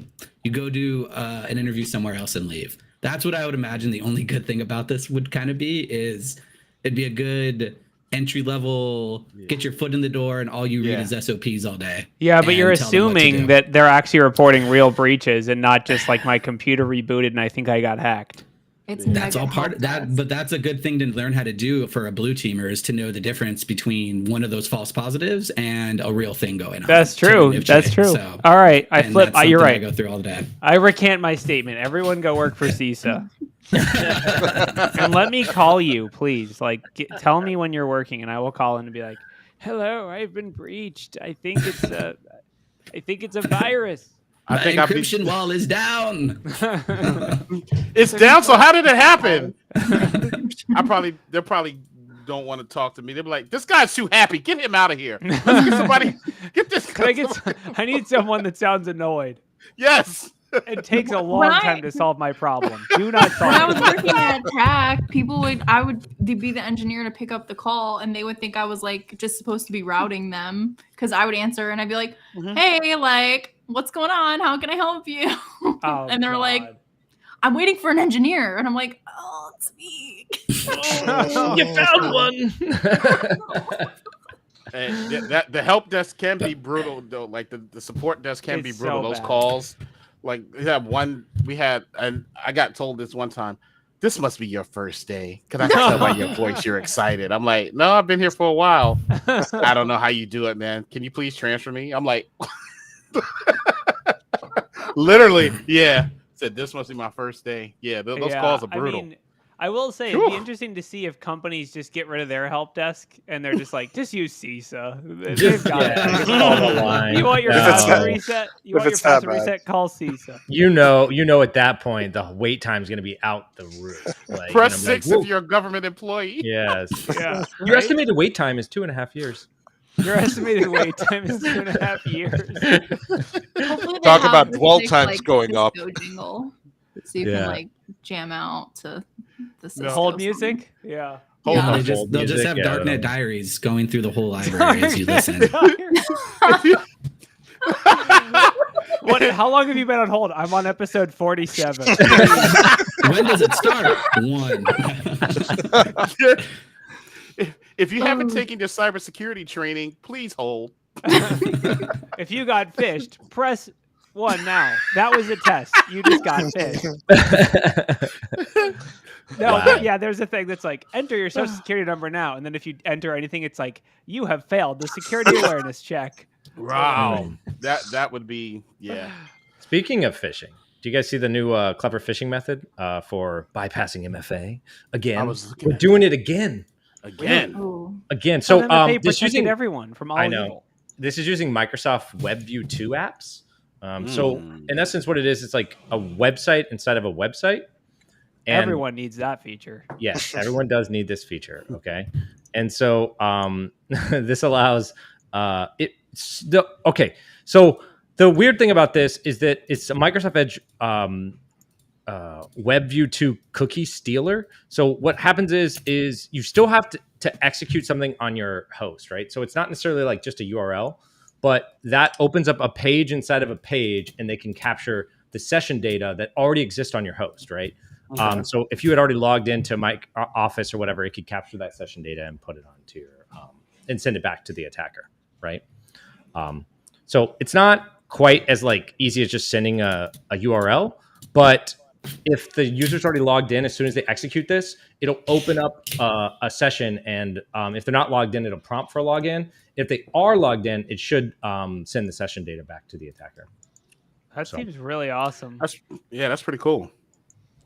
go do an interview somewhere else and leave. That's what I would imagine the only good thing about this would kind of be, is it'd be a good entry level, get your foot in the door, and all you read is SOPs all day. Yeah, but you're assuming that they're actually reporting real breaches and not just like my computer rebooted and I think I got hacked. That's all part of that, but that's a good thing to learn how to do for a blue teamer, is to know the difference between one of those false positives and a real thing going on. That's true. That's true. So, all right, I flip. You're right. I go through all the day. I recant my statement. Everyone go work for CISA. And let me call you, please. Like, tell me when you're working, and I will call in and be like, "Hello, I've been breached. I think it's a virus." My encryption wall is down. It's down. So how did it happen? They probably don't want to talk to me. They'll be like, "This guy's too happy. Get him out of here. Let's get somebody. Get this." I need someone that sounds annoyed. Yes. It takes a long time to solve my problem. Do not solve. When I was working at TAC, I would be the engineer to pick up the call, and they would think I was like just supposed to be routing them, because I would answer and I'd be like, "Hey, like, what's going on? How can I help you?" And they're like, "I'm waiting for an engineer," and I'm like, "Oh, it's me." You found one. The help desk can be brutal, though. Like the support desk can be brutal. Those calls. Like and I got told this one time, "This must be your first day, because I can tell by your voice you're excited." I'm like, "No, I've been here for a while. I don't know how you do it, man. Can you please transfer me?" I'm like, literally, yeah. Said, "This must be my first day." Yeah, those calls are brutal. I will say it'd be interesting to see if companies just get rid of their help desk and they're just like, just use CISA. They've got it. You want your password reset? You want your password reset? Call CISA. You know, at that point, the wait time is going to be out the roof. Like, Press 6 if you're a government employee. Yes. Yeah. Your estimated wait time is 2.5 years. Your estimated wait time is 2.5 years. Talk about dwell times going up. Jingle, so you can like jam out to the hold music. Yeah. They'll just have Darknet Diaries going through the whole library as you listen. How long have you been on hold? I'm on episode 47. When does it start? 1. If you haven't taken your cybersecurity training, please hold. If you got phished, press 1 now. That was a test. You just got phished. Yeah, there's a thing that's like, enter your social security number now. And then if you enter anything, it's like, you have failed the security awareness check. Wow. That would be, yeah. Speaking of phishing, do you guys see the new clever phishing method for bypassing MFA? Again, we're doing it again. Again. So MFA protected everyone from all evil. This is using Microsoft WebView 2 apps. So in essence, what it is, it's like a website inside of a website. And everyone needs that feature. Yes, everyone does need this feature. Okay. And so this allows So the weird thing about this is that it's a Microsoft Edge WebView 2 cookie stealer. So what happens is you still have to execute something on your host, right? So it's not necessarily like just a URL, but that opens up a page inside of a page, and they can capture the session data that already exists on your host, right? Okay. So if you had already logged into my Office or whatever, it could capture that session data and put it onto your and send it back to the attacker, right? So it's not quite as like easy as just sending a URL, but if the user's already logged in, as soon as they execute this, it'll open up a session, and if they're not logged in, it'll prompt for a login. If they are logged in, it should send the session data back to the attacker. That seems really awesome. That's pretty cool.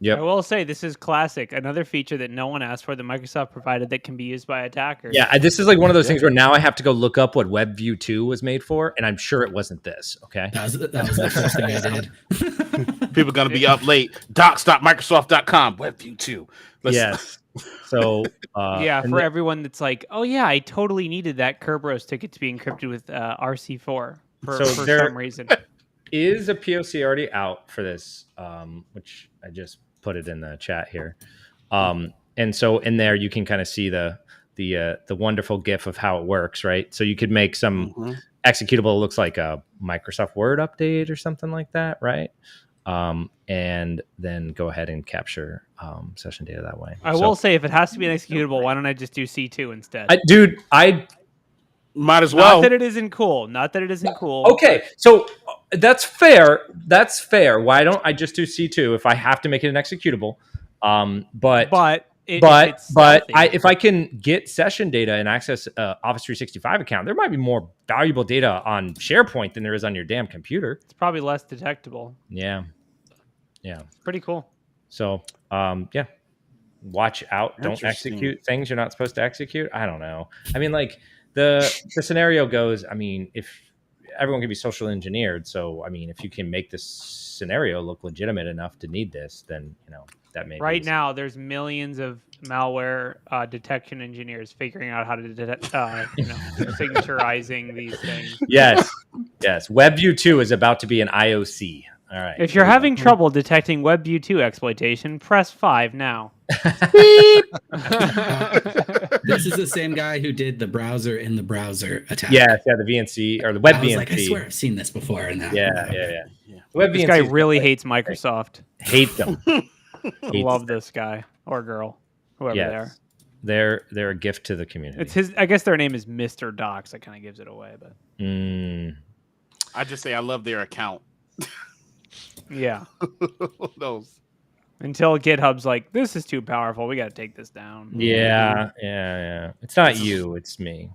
Yep. I will say this is classic. Another feature that no one asked for that Microsoft provided that can be used by attackers. Yeah, this is like one of those things where now I have to go look up what WebView 2 was made for, and I'm sure it wasn't this. Okay. That was the first thing I did. People are going to be up late. Docs.microsoft.com, WebView 2. Yes. So for everyone that's like, oh yeah, I totally needed that Kerberos ticket to be encrypted with RC4 for some reason. Is a POC already out for this, which I just put it in the chat here. And so in there you can kind of see the wonderful GIF of how it works, right? So you could make some executable that looks like a Microsoft Word update or something like that, right? And then go ahead and capture session data that way. I will say, if it has to be an executable, why don't I just do C2 instead? I might as well. Not that it isn't cool. Okay, so that's fair. Why don't I just do C2 if I have to make it an executable? If I can get session data and access Office 365 account, there might be more valuable data on SharePoint than there is on your damn computer. It's probably less detectable. Yeah. Pretty cool. So, watch out. Don't execute things you're not supposed to execute. I don't know. I mean, like the scenario goes, I mean, if everyone can be social engineered. So, I mean, if you can make this scenario look legitimate enough to need this, then, that may right now there's millions of malware detection engineers figuring out how to signaturizing these things. Yes. WebView 2 is about to be an IOC. All right. If you're having trouble detecting WebView 2 exploitation, press 5 now. This is the same guy who did the browser in the browser attack. Yeah, the VNC or the web VNC. I swear I've seen this before. Yeah. Web this VNC guy really hates Microsoft. Hate them. Love this guy or girl, whoever they are. They're a gift to the community. It's his. I guess their name is Mr. Docs. That kind of gives it away, but I just say I love their account. Yeah. Those. Until GitHub's like, this is too powerful. We got to take this down. Yeah. It's not you. It's me.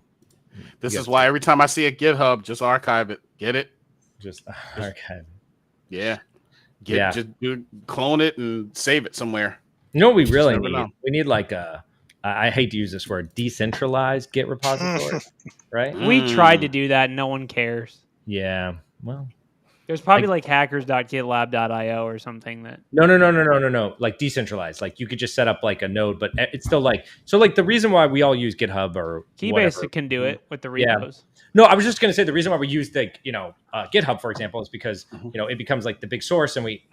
This is why every time I see a GitHub, just archive it. Get it? Just archive it. Yeah. Just clone it and save it somewhere. You know what we really Never need? know. We need like I hate to use this word, decentralized Git repository, right? We tried to do that. And no one cares. Yeah. Well, There's probably like hackers.gitlab.io or something that. No. Like decentralized. Like you could just set up like a node, but it's still like so. Like the reason why we all use GitHub or Keybase whatever, can do it with the Yeah. repos. No, I was just going to say the reason why we use the GitHub, for example, is because it becomes like the big source, and we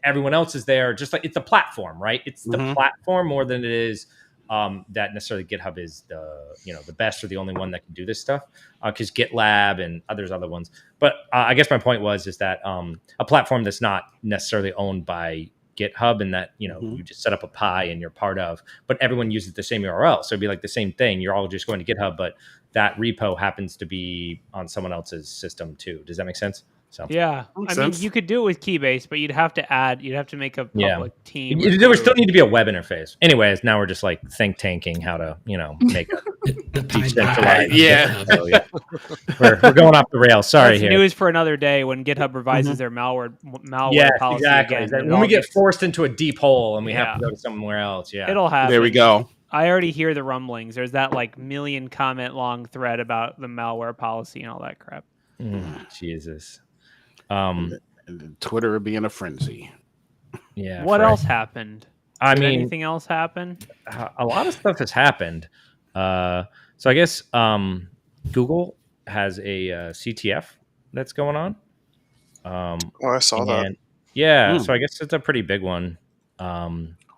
everyone else is there. Just like it's a platform, right? It's the platform more than it is that necessarily GitHub is the best or the only one that can do this stuff, because GitLab and there's other ones. But I guess my point is that a platform that's not necessarily owned by GitHub, and that you just set up a pie and you're part of, but everyone uses the same URL, so it'd be like the same thing. You're all just going to GitHub, but that repo happens to be on someone else's system too. Does that make sense? So yeah, I mean, you could do it with Keybase, but you'd have to make a public team. There would still need to be a web interface. Anyways, now we're just like think tanking how to make a decentralized. Yeah. So, we're going off the rails. Sorry. That's news for another day when GitHub revises their malware policy exactly. again. When we get forced into a deep hole and we have to go to somewhere else. Yeah, it'll happen. There we go. I already hear the rumblings. There's that like 1 million comment long thread about the malware policy and all that crap. Jesus. And Twitter would be in a frenzy. Yeah. What else happened? Did anything else happen? A lot of stuff has happened. So I guess Google has a CTF that's going on. I saw that. Yeah. So I guess it's a pretty big one.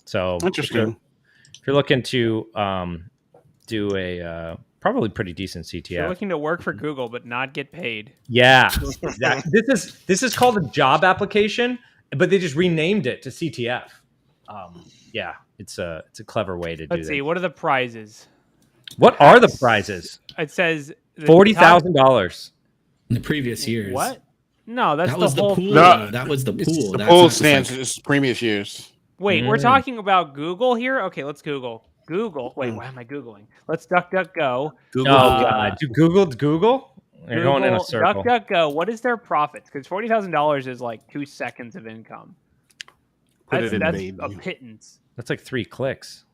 So interesting. If you're looking to do a probably pretty decent CTF. You're looking to work for Google but not get paid. Yeah, exactly. This is called a job application, but they just renamed it to CTF. Yeah, it's a clever way to do that. Let's see. What are the prizes? What are the prizes? It says $40,000 in the previous years. What? No, that's that was the whole pool. No, that was the pool. The pool stands as previous years. Wait, we're talking about Google here? Okay, let's Google. Wait, why am I Googling? Let's DuckDuckGo. Google. Oh, God. You Googled Google? You're going in a circle. DuckDuckGo, what is their profits? Because $40,000 is like 2 seconds of income. That's a pittance. That's like 3 clicks.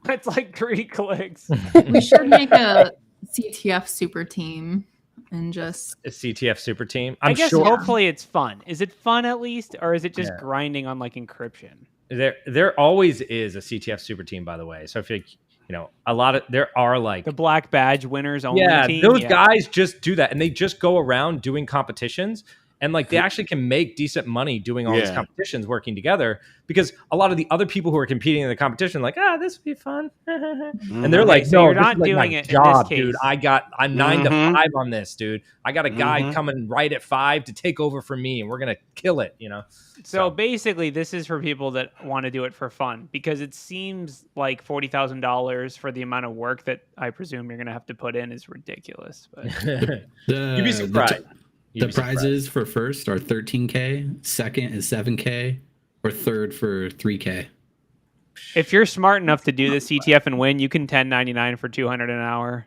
That's like 3 clicks. We should make a CTF super team and just a CTF super team. I guess hopefully it's fun. Is it fun at least, or is it just grinding on like encryption? There always is a CTF super team, by the way. So if there are like the black badge winners only team. Those guys just do that, and they just go around doing competitions, and like they actually can make decent money doing all these competitions working together, because a lot of the other people who are competing in the competition are like, this would be fun. And they're like, so no, you're not this is doing my it job, in this dude. case. I'm 9 to 5 on this, dude. I got a guy coming right at 5 to take over for me, and we're gonna kill it, So basically, this is for people that want to do it for fun, because it seems like $40,000 for the amount of work that I presume you're going to have to put in is ridiculous. But you'd be surprised. The prizes for first are $13K, second is $7K, or third for $3K. If you're smart enough to do the CTF and win, you can 1099 for $200 an hour.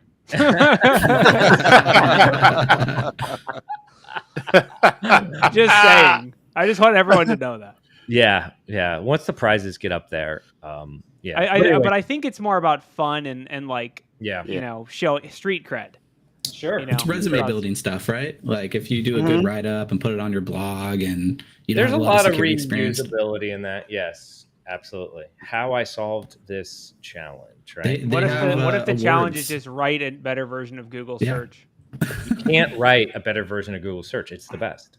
Just saying. I just want everyone to know that. Yeah. Once the prizes get up there, But I think it's more about fun and like, show street cred. Sure. It's resume building stuff, right? Like if you do a good write up and put it on your blog, and there's a lot of reusability in that. Yes, absolutely. How I solved this challenge, right? What if the challenge is just write a better version of Google search? You can't write a better version of Google search. It's the best.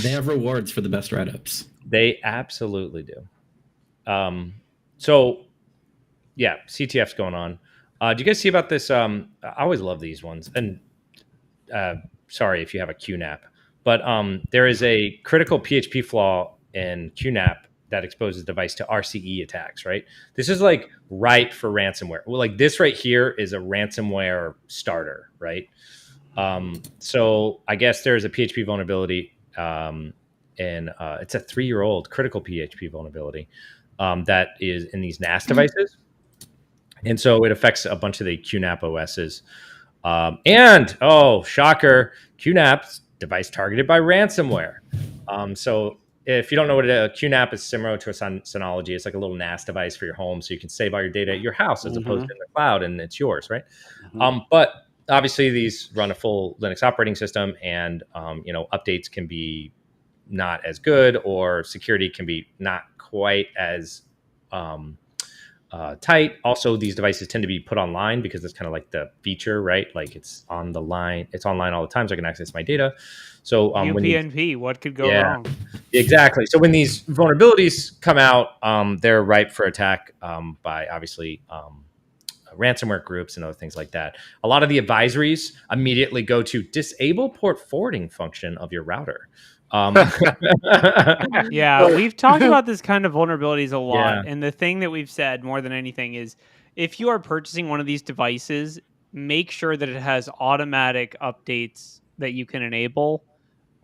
They have rewards for the best write-ups. They absolutely do. So yeah, CTF's going on. Do you guys see about this? I always love these ones. And sorry if you have a QNAP, but there is a critical PHP flaw in QNAP that exposes device to RCE attacks, right? This is like ripe for ransomware. Well, like this right here is a ransomware starter, right? So I guess there's a PHP vulnerability, and it's a 3-year-old critical PHP vulnerability that is in these NAS devices. And so it affects a bunch of the QNAP OSs. Shocker, QNAP's device targeted by ransomware. So if you don't know what a QNAP is, similar to a Synology. It's like a little NAS device for your home, so you can save all your data at your house as opposed to in the cloud, and it's yours, right? But obviously, these run a full Linux operating system, and updates can be not as good, or security can be not quite as tight. Also, these devices tend to be put online because it's kind of like the feature, right? Like it's on the line, it's online all the time, so I can access my data. So UPnP, what could go wrong? Exactly. So when these vulnerabilities come out, they're ripe for attack by obviously ransomware groups and other things like that. A lot of the advisories immediately go to disable port forwarding function of your router. Yeah, we've talked about this kind of vulnerabilities a lot. And the thing that we've said more than anything is if you are purchasing one of these devices, make sure that it has automatic updates that you can enable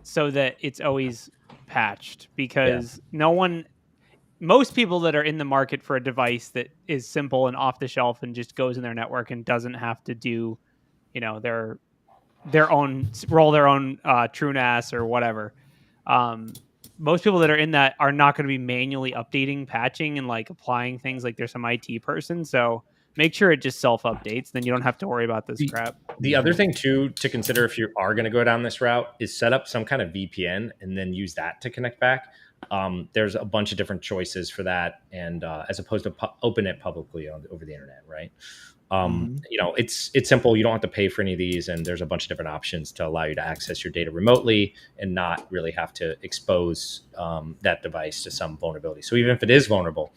so that it's always patched, because most people that are in the market for a device that is simple and off the shelf and just goes in their network and doesn't have to do, their own TrueNAS or whatever. Most people that are in that are not going to be manually updating, patching, and like applying things like there's some IT person. So make sure it just self-updates. Then you don't have to worry about this crap. The other thing too to consider if you are going to go down this route is set up some kind of VPN and then use that to connect back. There's a bunch of different choices for that, and as opposed to open it publicly over the internet, right? It's simple. You don't have to pay for any of these, and there's a bunch of different options to allow you to access your data remotely and not really have to expose that device to some vulnerability. So even if it is vulnerable,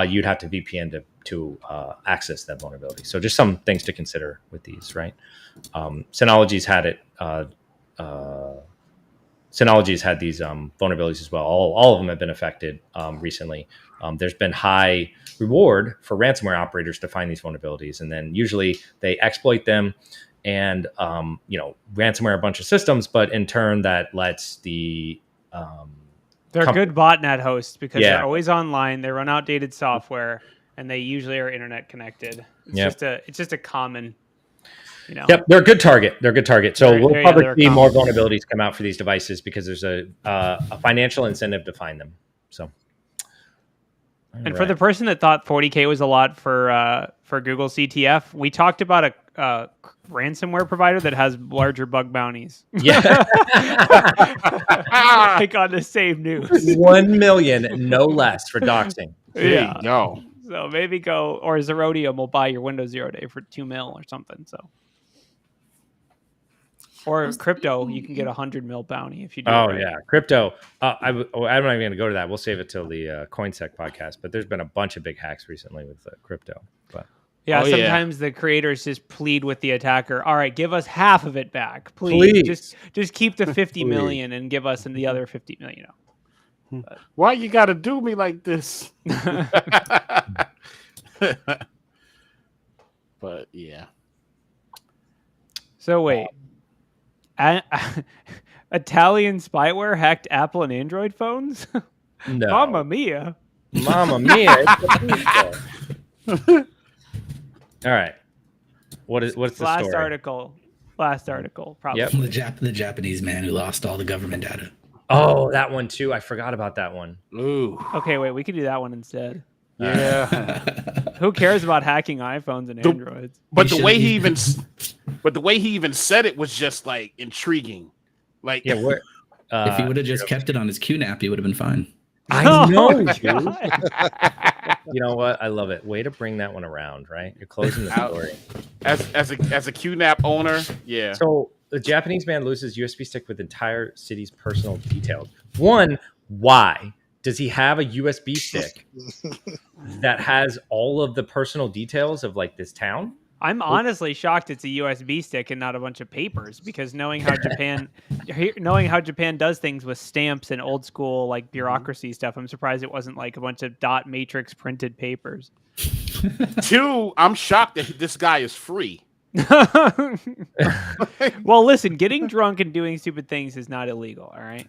you'd have to VPN to access that vulnerability. So just some things to consider with these, right? Synology's had it. Synology's had these vulnerabilities as well. All of them have been affected recently. There's been high reward for ransomware operators to find these vulnerabilities, and then usually they exploit them and ransomware a bunch of systems, but in turn that lets the they're good botnet hosts because they're always online. They run outdated software, and they usually are internet connected. It's just a common. Yep, they're a good target. So we'll probably see more vulnerabilities come out for these devices because there's a financial incentive to find them. So, for the person that thought 40K was a lot for Google CTF, we talked about a ransomware provider that has larger bug bounties. Yeah, like on the same news. 1 million, no less, for doxing. There you go. So maybe or Zerodium will buy your Windows 0 Day for $2 million or something. So. Or crypto, you can get 100 mil bounty if you do. Crypto. I'm not even going to go to that. We'll save it till the CoinSec podcast. But there's been a bunch of big hacks recently with crypto. But sometimes the creators just plead with the attacker. All right, give us half of it back, please. Just keep the 50 million and give us the other 50 million. Why you got to do me like this? But yeah. So wait. Italian spyware hacked Apple and Android phones? No. Mamma mia. All right. What's the last story? Last article, probably. Yep. The Japanese man who lost all the government data. Oh, that one too. I forgot about that one. Ooh. Okay, wait, we could do that one instead. Yeah. Who cares about hacking iPhones and Androids? But the way he even said it was just like intriguing. Like, if he would have just kept it on his QNAP, he would have been fine. I know, dude. You know what? I love it. Way to bring that one around, right? You're closing the story. As a QNAP owner, yeah. So the Japanese man loses USB stick with entire city's personal details. One, why? Does he have a USB stick that has all of the personal details of like this town? I'm honestly shocked it's a USB stick and not a bunch of papers, because knowing how Japan does things with stamps and old school like bureaucracy stuff, I'm surprised it wasn't like a bunch of dot matrix printed papers. Two, I'm shocked that this guy is free. Well, listen, getting drunk and doing stupid things is not illegal, all right?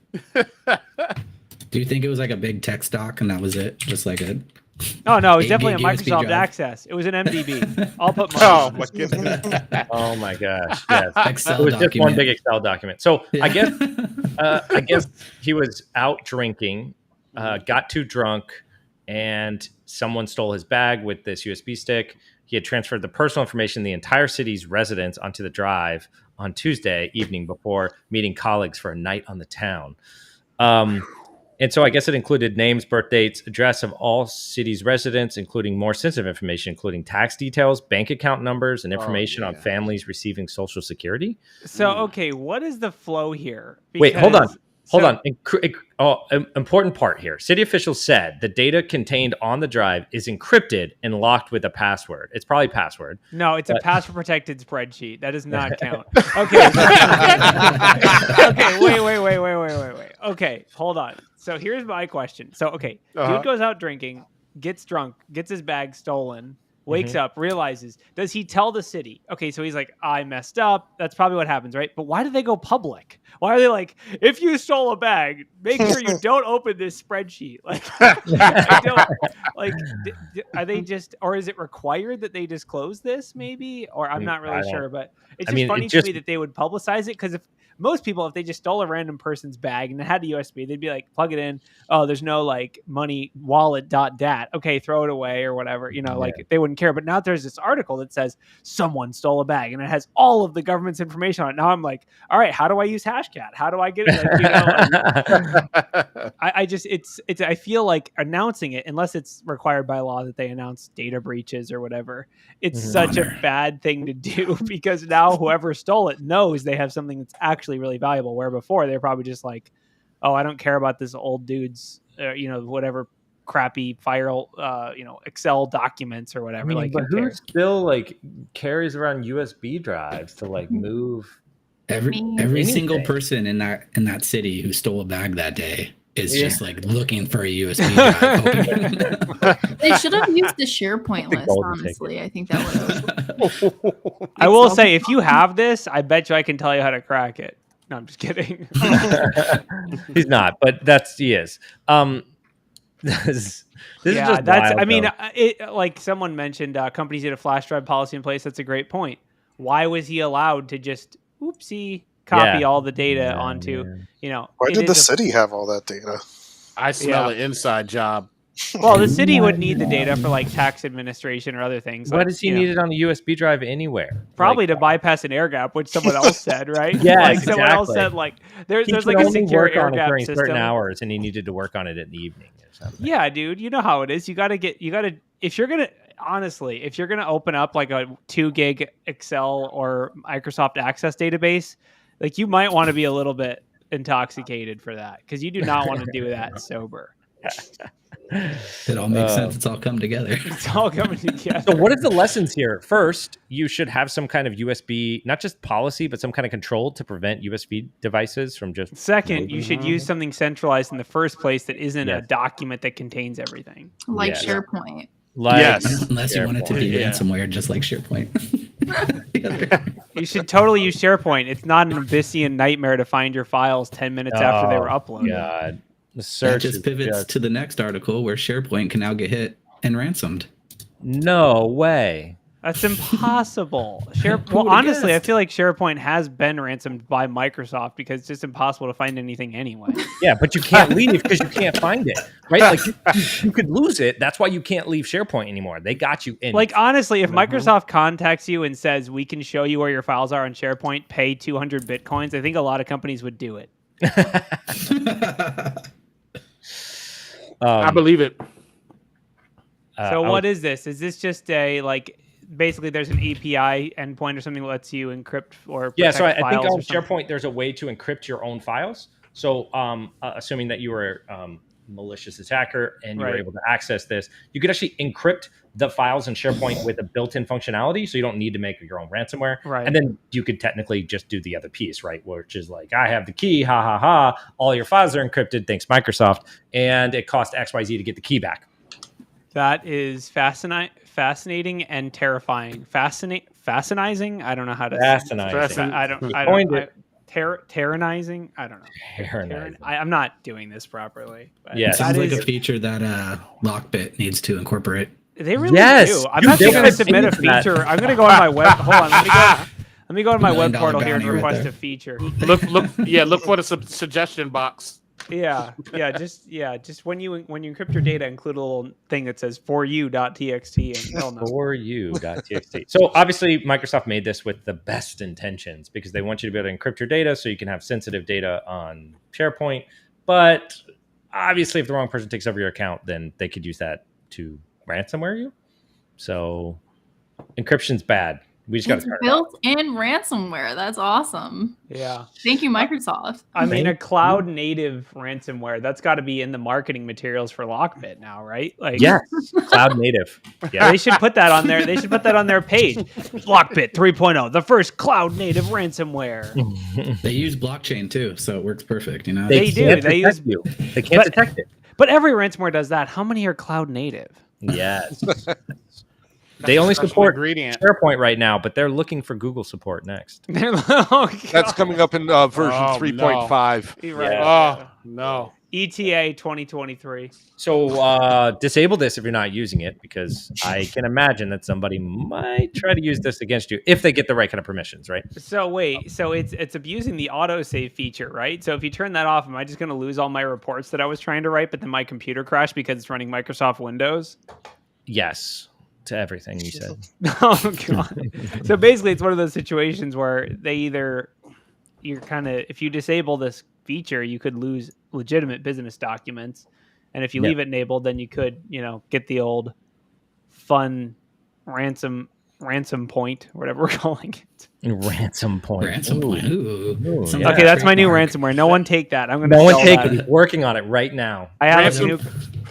Do you think it was like a big tech stock and that was it? Just like a Oh no, it was 8 definitely a gig USB Microsoft drive. Access. It was an MDB. I'll put money Oh on my it. goodness. Oh my gosh. Yes. Excel It was just one document. big Excel document. So Yeah. I guess he was out drinking, got too drunk, and someone stole his bag with this USB stick. He had transferred the personal information of the entire city's residents onto the drive on Tuesday evening before meeting colleagues for a night on the town. And so I guess it included names, birth dates, address of all city's residents, including more sensitive information, including tax details, bank account numbers, and information on families receiving Social Security. So, okay, what is the flow here? Wait, hold on. Because- Hold so- on. Important part here. City officials said the data contained on the drive is encrypted and locked with a password. It's probably password. No, it's a password protected spreadsheet. That does not count. Okay. Okay, wait. Okay, hold on. So here's my question. So, okay, dude goes out drinking, gets drunk, gets his bag stolen, wakes up, realizes, does he tell the city? Okay, so he's like, I messed up. That's probably what happens, right? But why do they go public? Why are they like, if you stole a bag, make sure you don't open this spreadsheet? Like, I don't, like, are they just, or is it required that they disclose this maybe? Or I'm not really sure, but it's just funny to me that they would publicize it, because if most people, if they just stole a random person's bag and it had a USB, they'd be like, plug it in. Oh, there's no like money wallet.dat. Okay, throw it away or whatever. You know, like they wouldn't care. But now there's this article that says someone stole a bag and it has all of the government's information on it. Now I'm like, all right, how do I use Hashcat? How do I get it? Like, you know, I just, it's, I feel like announcing it, unless it's required by law that they announce data breaches or whatever, it's such a bad thing to do, because now whoever stole it knows they have something that's actually really valuable, where before they're probably just like, oh, I don't care about this old dude's you know, whatever crappy file you know, Excel documents or whatever. I mean, like, but who still like carries around USB drives to like move every single person in that city who stole a bag that day is just like looking for a USB drive. They should have used the SharePoint list, honestly. I think that would have. I will say, if you have this, I bet you I can tell you how to crack it. No, I'm just kidding. He's not, but he is. This is just that's. wild, I mean, though. like someone mentioned, companies need a flash drive policy in place. That's a great point. Why was he allowed to just copy all the data onto, you know? Why did the city have all that data? I smell an inside job. Well, the city would need the data for like tax administration or other things. Why like, does he need it on a USB drive anywhere? Probably to bypass an air gap, which someone else said, right? Yeah, like someone else said, like there's like a secure air gap during system. certain hours, and he needed to work on it in the evening or something. Yeah, dude, you know how it is. You gotta if you're gonna open up like a 2 gig Excel or Microsoft Access database, like you might want to be a little bit intoxicated for that, because you do not want to do that sober. It all makes sense. It's all come together. It's all coming together. So what are the lessons here? First, you should have some kind of USB, not just policy, but some kind of control to prevent USB devices from just... Second, you should use something centralized in the first place that isn't a document that contains everything. Like SharePoint. Unless you want it to be ransomware, just like SharePoint. You should totally use SharePoint. It's not an Abyssian nightmare to find your files 10 minutes after they were uploaded. God. The search just pivots to the next article where SharePoint can now get hit and ransomed. No way. That's impossible. Well, honestly, I feel like SharePoint has been ransomed by Microsoft because it's just impossible to find anything anyway. Yeah, but you can't leave because you can't find it, right? Like you could lose it. That's why you can't leave SharePoint anymore. They got you in. Like, honestly, if Microsoft contacts you and says, we can show you where your files are on SharePoint, pay 200 Bitcoins, I think a lot of companies would do it. I believe it. So what is this? Is this just a, like, basically there's an API endpoint or something that lets you encrypt or protect so I think on or SharePoint there's a way to encrypt your own files. So assuming that you were a malicious attacker and you were able to access this, you could actually encrypt the files in SharePoint with a built-in functionality, so you don't need to make your own ransomware. Right. And then you could technically just do the other piece, right? Which is like, I have the key, ha ha ha, all your files are encrypted, thanks Microsoft, and it costs XYZ to get the key back. That is fascinating and terrifying. Fascinating? I don't know how to Fascinating. I don't. tyrannizing. I don't know. Tyrannizing. I'm not doing this properly. But Yeah, It sounds that like is- a feature that Lockbit needs to incorporate. They really Yes! do. I'm Dude, actually they going to gotta submit a change that. feature. I'm going to go on my web. Hold on. Let me go on my web $1 million portal here and bounty right request there. a feature. Look for the suggestion box. Yeah. Just when you encrypt your data, include a little thing that says for you.txt and they'll know. For you.txt. So obviously Microsoft made this with the best intentions because they want you to be able to encrypt your data so you can have sensitive data on SharePoint. But obviously if the wrong person takes over your account, then they could use that to ransomware you. So encryption's bad. We just got to turn it off. Built-in ransomware. That's awesome. Yeah. Thank you, Microsoft. I mean, a Thank cloud native ransomware, that's got to be in the marketing materials for Lockbit now, right? Like, Yes, cloud native. Yeah. They should put that on there. They should put that on their page. Lockbit 3.0, the first cloud native ransomware. They use blockchain too, so it works perfect. You know, They do. can't They detect use- you. They can't detect it. But every ransomware does that. How many are cloud native? Yes. They only Special support ingredient. SharePoint right now, but they're looking for Google support next. That's coming up in version Oh, 3.5. Right. Oh no. ETA 2023. So disable this if you're not using it, because I can imagine that somebody might try to use this against you if they get the right kind of permissions, right? So wait, so it's abusing the autosave feature, right? So if you turn that off, am I just going to lose all my reports that I was trying to write, but then my computer crashed because it's running Microsoft Windows? Yes, to everything you said. Oh god. So basically it's one of those situations where they either if you disable this feature, you could lose legitimate business documents, and if you leave it enabled, then you could, get the old fun ransom point, whatever we're calling it. Ransom point. ransom point. Ooh. Sounds yeah. like Okay, a that's my new trademark. ransomware. No one take that. I'm going to No one sell take that. it. He's working on it right now. I have Ransom- a new.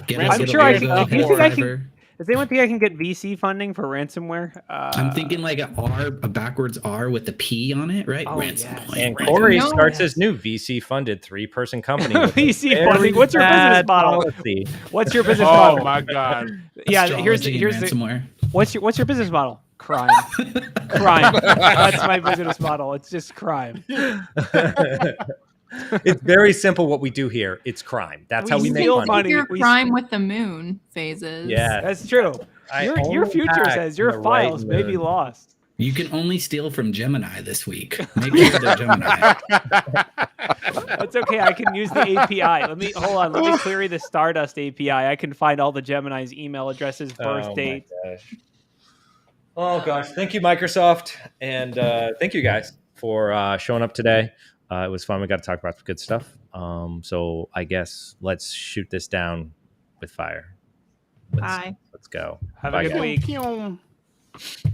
Get I'm a sure I logo, can- do you hit think I can- Fiverr. Does anyone think I can get VC funding for ransomware? I'm thinking like a backwards R with the P on it, right? Oh, Ransom yes. point. And ransom Corey No. starts his new VC-funded 3-person company. with a VC very funding. What's your business bad model? policy. What's your business Oh model? my god. Yeah, Astrology here's and the, ransomware. what's your business model? Crime. Crime. That's my business model. It's just crime. It's very simple what we do here. It's crime. That's how we make steal money. money. Your We- crime with the moon phases. Yeah. That's true. Your only future hack says in your the right files may be moon. lost. You can only steal from Gemini this week. Make sure they're Gemini. That's okay. I can use the API. Let me query the Stardust API. I can find all the Gemini's email addresses, birth Oh my date. gosh. Oh gosh. Thank you, Microsoft. And thank you guys for showing up today. It was fun. We got to talk about some good stuff. So I guess let's shoot this down with fire. Bye. Let's go. Have Bye, a good guys. week.